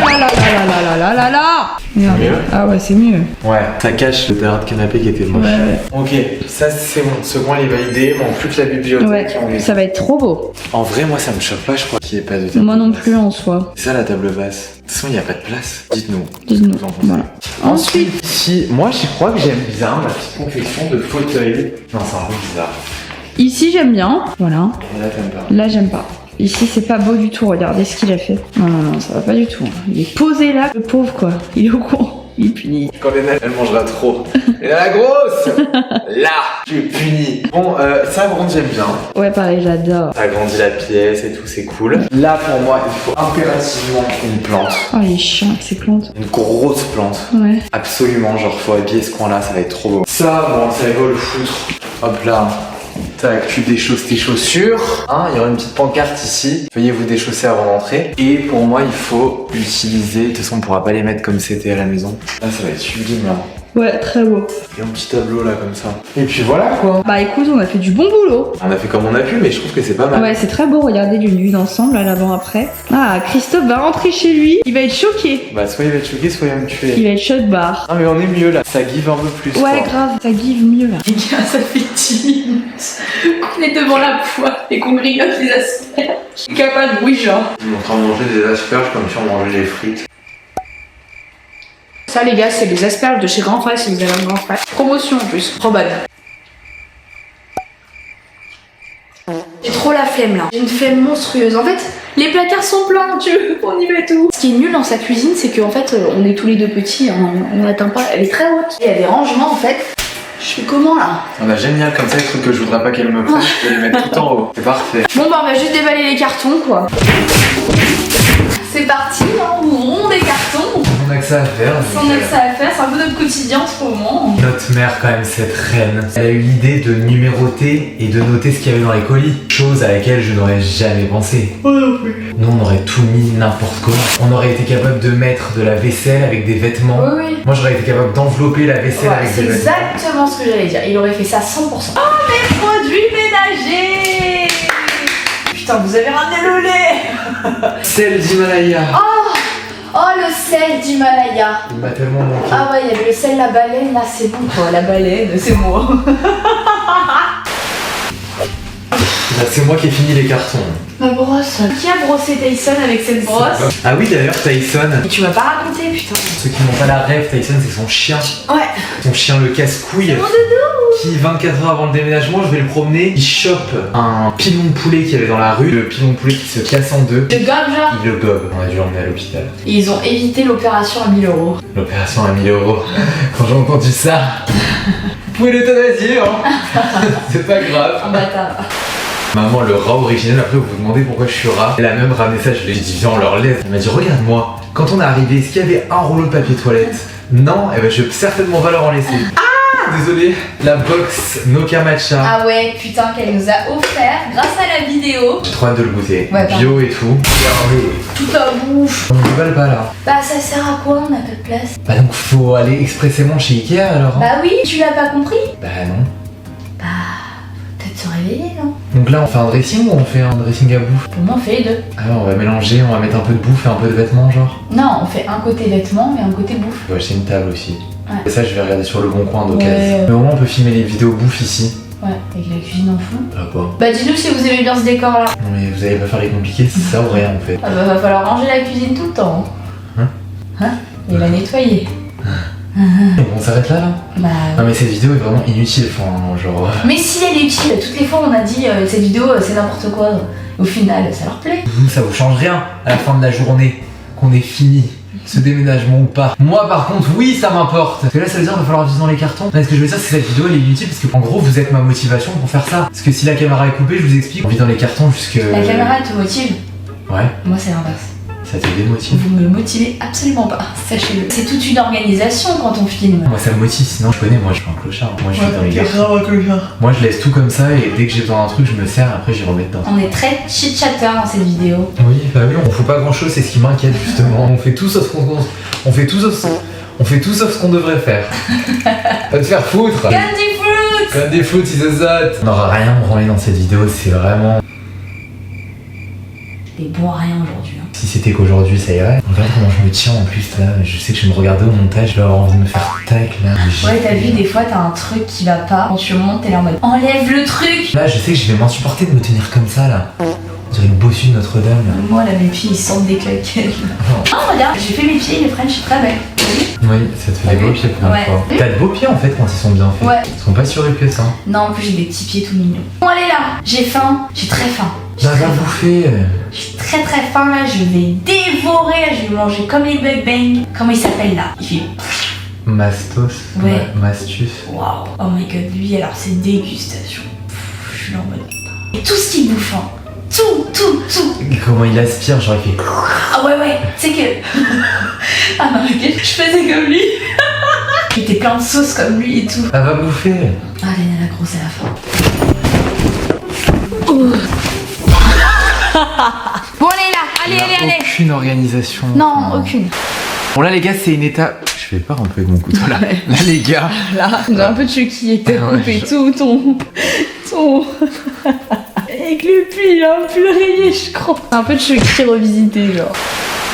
Oh là là là là là là là là. Merde. mieux Ah ouais, c'est mieux. Ouais, ça cache le derrière de canapé qui était moche. Ouais, Ok, ça c'est bon, ce coin il est validé, bon, plus que la bibliothèque. ouais. Ça va être trop beau. En vrai, moi ça me choque pas, je crois qu'il n'y ait pas de table Moi non basse. plus en soi. C'est ça la table basse. De toute façon, il n'y a pas de place. Dites-nous. Dites-nous. Vous en pensez. Voilà. Ensuite, ici, moi je crois que j'aime bien ma petite confection de fauteuil. Non, c'est un peu bizarre. Ici, j'aime bien. Voilà. Et là, t'aimes pas. Là, j'aime pas. Ici, c'est pas beau du tout. Regardez ce qu'il a fait. Non, non, non, ça va pas du tout. Il est posé là, le pauvre quoi. Il est au courant. Il est puni. Quand Léna, elle mangera trop. Et là, la grosse là, tu es puni. Bon, ça, par contre, j'aime bien. Ouais, pareil, j'adore. Ça agrandit la pièce et tout, c'est cool. Là, pour moi, il faut impérativement une plante. Oh, il est chiant avec ses plantes. Une grosse plante. Ouais. Absolument, genre, faut habiller ce coin-là, ça va être trop beau. Ça, bon, ça va le foutre. Hop là. Tac, tu déchausses tes chaussures. Hein, il y aura une petite pancarte ici. Veuillez vous déchausser avant d'entrer. Et pour moi, il faut utiliser. De toute façon, on pourra pas les mettre comme c'était à la maison. Là, ça va être sublime là. Ouais, très beau. Et un petit tableau là comme ça. Et puis voilà quoi. Bah écoute, on a fait du bon boulot. On a fait comme on a pu, mais je trouve que c'est pas mal. Ouais, c'est très beau, regardez d'une vue d'ensemble, à l'avant-après. Ah, Christophe va rentrer chez lui, il va être choqué. Bah soit il va être choqué, soit il va me tuer. Il va être choc barre. Ah mais on est mieux là, ça give un peu plus. Ouais, quoi. grave, ça give mieux là. Les gars, ça fait 10 minutes qu'on est devant la poêle et qu'on grignote les asperges. Je suis capable de Ouija. On est en train de manger des asperges comme si on mangeait des frites. Ça les gars, c'est les asperges de chez Grand Frère si vous avez un Grand Frère. Promotion en plus, probable. J'ai trop la flemme là. J'ai une flemme monstrueuse. En fait, les placards sont pleins, tu veux qu'on y met tout. Ce qui est nul dans sa cuisine, c'est qu'en fait, on est tous les deux petits, hein, on n'atteint pas. Elle est très haute. Il y a des rangements en fait. Je fais comment là? Ah bah génial, comme ça les trucs que je voudrais pas qu'elle me prenne, je peux les mettre tout en haut. C'est parfait. Bon bah on va juste déballer les cartons quoi. C'est parti, hein, ouvrons des cartons. On a que ça à faire. On a que ça à faire, c'est un peu notre quotidien en ce moment. Notre mère quand même, cette reine, elle a eu l'idée de numéroter et de noter ce qu'il y avait dans les colis. Chose à laquelle je n'aurais jamais pensé. Nous on aurait tout mis n'importe comment. On aurait été capable de mettre de la vaisselle avec des vêtements. Oui, oui. Moi j'aurais été capable d'envelopper la vaisselle Ouais, avec c'est des vêtements. exactement ce que j'allais dire. Il aurait fait ça 100%. Oh, mes produits ménagers! Putain, vous avez ramené le lait! Sel d'Himalaya. Oh, le sel d'Himalaya. Il m'a tellement manqué. Ah ouais, il y avait le sel, la baleine, là c'est bon quoi. La baleine, c'est moi. Là, c'est moi qui ai fini les cartons. Ma brosse. Qui a brossé Tyson avec cette brosse? Ah oui d'ailleurs Tyson. Mais tu m'as pas raconté, putain. Ceux qui n'ont pas la rêve, Tyson c'est son chien. Ouais. Son chien le casse-couille. Mon doudou. Qui 24 heures avant le déménagement, je vais le promener. Il chope un pilon de poulet qu'il y avait dans la rue. Le pilon de poulet qui se casse en deux. Le gobe genre. Il le gobe. On a dû l'emmener à l'hôpital. Et ils ont évité l'opération à 1000 €. L'opération à 1000 €. Quand j'ai entendu ça, vous pouvez l'euthanasier, hein. C'est pas grave. Un bâtard. Maman, le rat originel, après vous vous demandez pourquoi je suis rat. Elle a même ramené ça, je l'ai dit, viens, on leur laisse. Elle m'a dit, regarde-moi, quand on est arrivé, est-ce qu'il y avait un rouleau de papier toilette? Non, eh ben je vais certainement pas leur en laisser. Ah, désolé, la box Noka Matcha. Ah ouais, putain, qu'elle nous a offert grâce à la vidéo. J'ai trop hâte de le goûter. Ouais, Bio et tout. Regardez. Toute la bouffe. On déballe pas là. Bah ça sert à quoi? On a pas de place. Bah donc faut aller expressément chez Ikea alors. Hein. Bah oui, tu l'as pas compris? Bah non. Bah, peut-être se réveiller, non? Donc là on fait un dressing ou on fait un dressing à bouffe? Pour moi, on fait les deux. Ah ouais, on va mélanger, on va mettre un peu de bouffe et un peu de vêtements genre. Non, on fait un côté vêtements et un côté bouffe. Je vais acheter une table aussi. Ouais. Et ça je vais regarder sur le bon coin d'occasion. Ouais. Mais au moins on peut filmer les vidéos bouffe ici. Ouais, avec la cuisine en fond. Bah quoi? Bah dis-nous si vous aimez bien ce décor là. Non mais vous allez pas faire les compliqués, c'est ça ou rien en fait. Ah bah va falloir ranger la cuisine tout le temps. Hein? Et la nettoyer. On s'arrête là là? Bah. Non mais cette vidéo est vraiment inutile, enfin genre... Mais si elle est utile, toutes les fois on a dit cette vidéo c'est n'importe quoi. Au final, ça leur plaît. Vous, ça vous change rien à la fin de la journée qu'on ait fini ce déménagement ou pas. Moi par contre oui ça m'importe. Parce que là ça veut dire qu'il va falloir vivre dans les cartons. Non, ce que je veux dire c'est que cette vidéo elle est inutile parce que en gros vous êtes ma motivation pour faire ça. Parce que si la caméra est coupée je vous explique, on vit dans les cartons jusque... La caméra elle te motive. Ouais, Moi c'est l'inverse. ça te démotive. Vous me motivez absolument pas, sachez-le. C'est toute une organisation quand on filme. Moi ça me motive, sinon je connais, moi je suis un clochard. Moi je vis dans les cartons. clochard. Moi je laisse tout comme ça et dès que j'ai besoin d'un truc je me sers et après j'y remets dedans. On est très chit-chatter dans cette vidéo. Oui, bah oui, on fout pas grand chose, c'est ce qui m'inquiète justement. On fait tout sauf ce qu'on... On fait tout sauf ce qu'on devrait faire. Va te faire foutre. Candy fruit. Comme des fruits, c'est ça. On n'aura rien branlé dans cette vidéo, c'est vraiment... T'es bon à rien aujourd'hui. Hein. Si c'était qu'aujourd'hui ça irait. Regarde comment je me tiens en plus là, je sais que je vais me regarder au montage, je vais avoir envie de me faire tac là. Ouais, t'as vu, des fois t'as un truc qui va pas. Quand tu montes, t'es là en mode enlève le truc. Là je sais que je vais m'insupporter de me tenir comme ça là. On dirait le bossu de Notre-Dame là. Moi là, mes pieds ils sentent des claquettes. Oh, regarde, j'ai fait mes pieds, les French, très belles. Oui, ça te fait des beaux pieds pour une Ouais. fois. T'as de beaux pieds en fait quand ils sont bien faits. Ouais. Ils sont pas si horribles que ça. Non, en plus j'ai des petits pieds tout mignons. Bon, allez là, j'ai faim, j'ai très faim. Bah va bouffer. J'ai très très faim là, je vais dévorer, là, je vais manger comme les bug-bang. Comment il s'appelle là? Il fait Mastos. Ouais. Mastus. waouh, oh my god, lui alors c'est dégustation. Pff, je suis là en mode. Et tout ce qu'il bouffe, hein. Tout. Et comment il aspire, genre il fait... Ah ouais, c'est que. Ah non, ok, je faisais comme lui. J'étais plein de sauce comme lui et tout. Ah va bouffer. Ah, Léna la grosse à la fin. Bon, allez là, allez. Aucune organisation. Non, aucune. Bon là les gars, c'est une étape. Je vais pas un peu avec mon couteau là. Là les gars. Là, j'ai un peu Chucky, t'as coupé tout ton. Avec le pli, il a un peu rayé, je crois. Un peu de Chucky revisité, genre.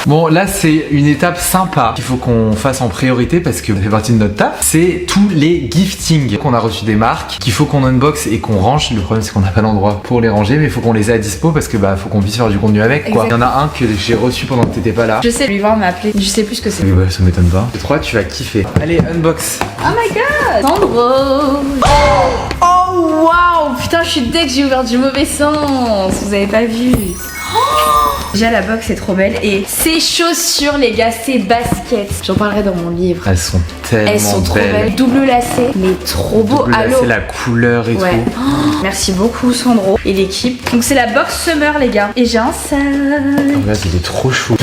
Bon là c'est une étape sympa qu'il faut qu'on fasse en priorité parce que ça fait partie de notre taf. C'est tous les giftings qu'on a reçus des marques qu'il faut qu'on unbox et qu'on range. Le problème c'est qu'on n'a pas d'endroit pour les ranger, mais il faut qu'on les ait à dispo parce que faut qu'on puisse faire du contenu avec quoi. Il y en a un que j'ai reçu pendant que t'étais pas là. Je sais, lui voir m'a appelé, je sais plus ce que c'est. Oui bah ça m'étonne pas. Les 3 tu vas kiffer. Allez unbox. Oh my god, Sandro. Oh waouh, putain je suis deg, j'ai ouvert du mauvais sens. Vous avez pas vu. Déjà la box est trop belle et ces chaussures les gars, ces baskets, j'en parlerai dans mon livre. Elles sont tellement Elles sont trop belles. belles, double lacet, mais trop beau. Allô. C'est la couleur et Ouais. tout. Oh, merci beaucoup Sandro et l'équipe. Donc c'est la box Summer les gars. Et j'ai un sac. Regarde, il est trop chou.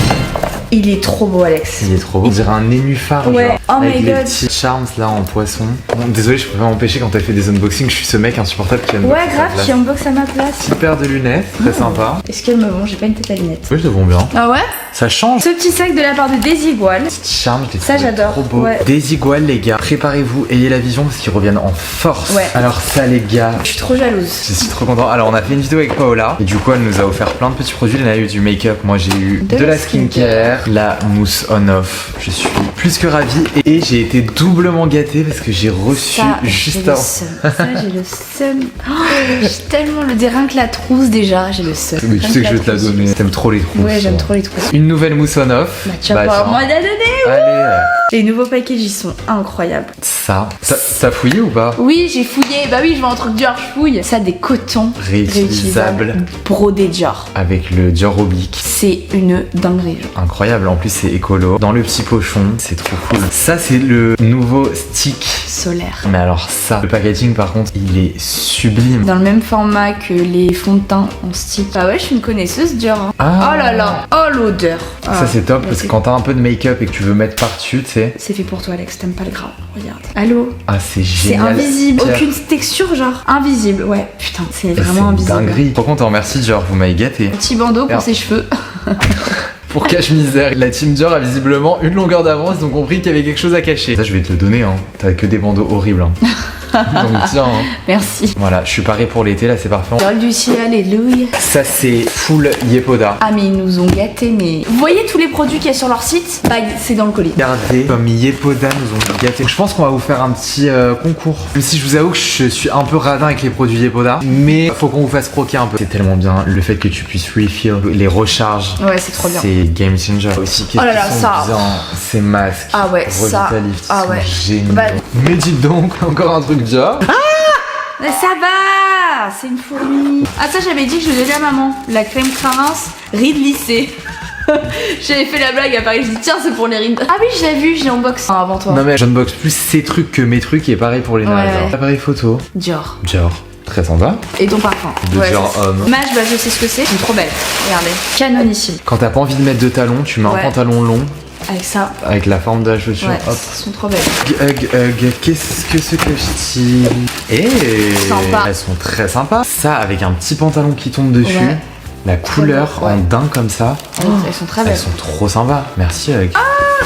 Il est trop beau Alex. Il est trop beau. On dirait un nénuphar Ouais. genre. Oh avec my les god. petits charms là en poisson. Bon, désolé, je peux pas m'empêcher quand t'as fait des unboxings. Je suis ce mec insupportable qui unbox. Ouais grave, qui unbox à ma place. Petite paire de lunettes, très sympa. Est-ce qu'elles me vont? J'ai pas une tête à lunettes. Oui, je te vends bien. Ah ouais? Ça change. Ce petit sac de la part de Desigual. Charme, je l'ai Ça, trouvé j'adore. trop beau. Ouais. Desigual les gars, préparez-vous, ayez la vision parce qu'ils reviennent en force. Ouais. Alors ça les gars, Je suis trop jalouse. je suis trop content. Alors on a fait une vidéo avec Paola et du coup elle nous a offert plein de petits produits. Elle a eu du make-up, moi j'ai eu de la skincare, la mousse on-off. Je suis plus que ravi et j'ai été doublement gâté parce que j'ai reçu Ça, juste j'ai le avant. seum. Ça, j'ai le seum. Oh, j'ai tellement le dérin que la trousse déjà, j'ai le seum. Mais tu sais que je vais te la donner. T'aimes trop les trousses. Ouais, j'aime trop les trousses. Une nouvelle mousse on-off. Bah, tu vas pouvoir tiens. m'en donner. Allez, Les nouveaux packages, ils sont incroyables. ça. T'as fouillé ou pas? Oui, j'ai fouillé. Bah oui, je vois un truc Dior, je fouille. Ça, des cotons Réutilisable. brodés Dior. Avec le Dior oblique. C'est une dinguerie. Genre. Incroyable, en plus c'est écolo. Dans le petit pochon, c'est trop cool. Ça c'est le nouveau stick. Solaire. Mais alors ça, le packaging par contre, il est sublime. Dans le même format que les fonds de teint en stick. Ah ouais, je suis une connaisseuse Dior. Hein. Ah. Oh là là, oh l'odeur. Ah, Ça c'est top bah, parce que c'est- quand t'as un peu de make-up et que tu veux mettre par-dessus, tu sais. C'est fait pour toi, Alex. T'aimes pas le gras. Regarde. Allô. Ah c'est C'est génial. invisible. Pierre. Aucune texture, genre. Invisible. Ouais. Putain, c'est Et vraiment c'est invisible. dinguerie. Trop content, merci Dior, vous m'avez gâté. Petit bandeau pour Merde. ses cheveux. Pour cache-misère, la team Dior a visiblement une longueur d'avance, ils ont compris qu'il y avait quelque chose à cacher. Ça je vais te le donner, hein. T'as que des bandeaux horribles. Hein. Donc tiens, hein. Merci. Voilà, je suis paré pour l'été, là c'est parfait. Parole du ciel, alléluia. Ça c'est full Yepoda. Ah, mais ils nous ont gâtés, mais. Vous voyez tous les produits qu'il y a sur leur site? Bah, c'est dans le colis. Regardez comme Yepoda nous ont gâtés. Je pense qu'on va vous faire un petit concours. Même si je vous avoue que je suis un peu radin avec les produits Yepoda, mais faut qu'on vous fasse croquer un peu. C'est tellement bien le fait que tu puisses refill les recharges. Ouais, c'est trop bien. C'est game changer. Aussi, qu'est-ce Oh là qu'ils là, sont ça. bien. Ces masques. Ah ouais, ça. Revitalift, Ah ils sont ouais. géniaux. Bah- Mais dites donc, encore un truc Dior. Mais ça va. C'est une fourmi. Ah, ça, j'avais dit que je le donnais à maman. La crème Clarins rides lissées. J'avais fait la blague à Paris. Je dis, tiens, c'est pour les rides. Ah oui, je l'ai vu, je l'ai unbox avant toi. Non mais j'unbox plus ces trucs que mes trucs et pareil pour les nages. Ouais. hein. Appareil photo. Dior. Dior. Très sympa. Et ton parfum. De Dior ça, c'est- homme. Mage, bah je sais ce que c'est. Ils sont trop belles. Regardez. Canonissime. Quand t'as pas envie de mettre de talons, tu mets un Ouais. pantalon long Avec ça. avec la forme de la chaussure. Ouais, Hop. elles sont trop belles. Qu'est-ce que se cache-t-il? Et Sympa. elles sont très sympas. Ça avec un petit pantalon qui tombe dessus. Ouais. La couleur beau, ouais. en daim comme ça. Elles sont très belles. Elles sont trop sympas. Merci.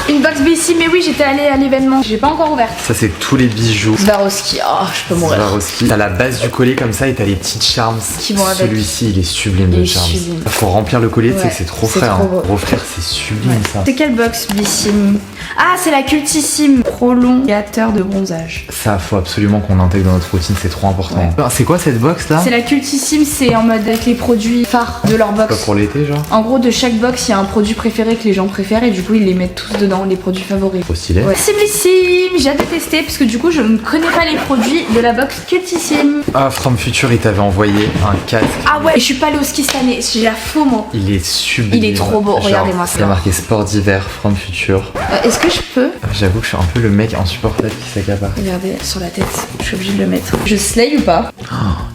Une box BC, mais oui, j'étais allée à l'événement. J'ai pas encore ouverte. Ça c'est tous les bijoux. Swarovski, oh, je peux mourir. Swarovski. T'as la base du collier comme ça et t'as les petites charms. Qui vont avec. Celui-ci il est sublime Il de est charms. sublime. Faut remplir le collier, tu sais Ouais, que c'est trop c'est frais. trop beau. Refaire c'est sublime ça. C'est quelle box Bissim? Ah, c'est la cultissime prolongateur de bronzage. Ça faut absolument qu'on intègre dans notre routine, c'est trop important. Ouais. C'est quoi cette box là? C'est la cultissime, c'est en mode avec les produits phares de leur Pas box. pour l'été genre? En gros, de chaque box, il y a un produit préféré que les gens préfèrent et du coup, ils les mettent tous dedans, les produits favoris. Trop stylé. Ouais. Sublissime, j'ai hâte de tester parce que du coup, je ne connais pas les produits de la box cultissime. Ah, From Future, il t'avait envoyé un casque. Ah ouais, et je suis pas allée au ski cette année, j'ai la FOMO. Il est sublime. Il est trop beau, Genre, regardez-moi ça. Il y a marqué sport d'hiver, From Future. Est-ce que je peux? J'avoue que je suis un peu le mec insupportable qui s'accapare. Regardez sur la tête, je suis obligée de le mettre. Je slay ou pas?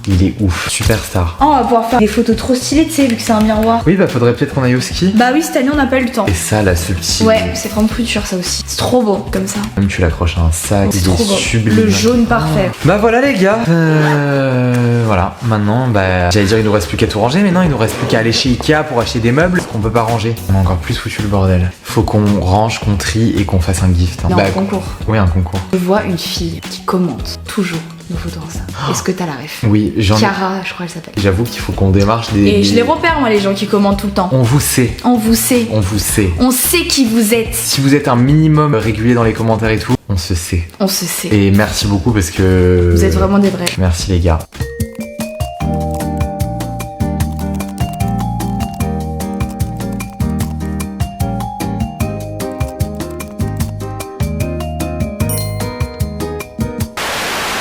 Il est ouf, superstar. Oh, on va pouvoir faire des photos trop stylées, tu sais, vu que c'est un miroir. Oui, bah faudrait peut-être qu'on aille au ski. Bah oui, cette année on n'a pas eu le temps. Et ça, là, ce petit. Ouais, c'est vraiment futur ça aussi. C'est trop beau comme ça. Même tu l'accroches à un sac, C'est il trop est beau. sublime. Le jaune parfait. Bah voilà les gars. Voilà, maintenant, bah j'allais dire il nous reste plus qu'à tout ranger, mais non, il nous reste plus qu'à aller chez Ikea pour acheter des meubles qu'on peut pas ranger. On a encore plus foutu le bordel. Faut qu'on range, qu'on trie et qu'on fasse un gift. Non, Bah, concours. oui, un concours. Je vois une fille qui commente toujours nos photos Insta. Est-ce que t'as la ref? Oui, Chiara, je crois elle s'appelle. J'avoue qu'il faut qu'on démarche des. Et je les repère moi les gens qui commentent tout le temps. On vous sait. On vous sait. On vous sait. On sait qui vous êtes. Si vous êtes un minimum régulier dans les commentaires et tout, on se sait. On se sait. Et merci beaucoup parce que. Vous êtes vraiment des vrais. Merci les gars.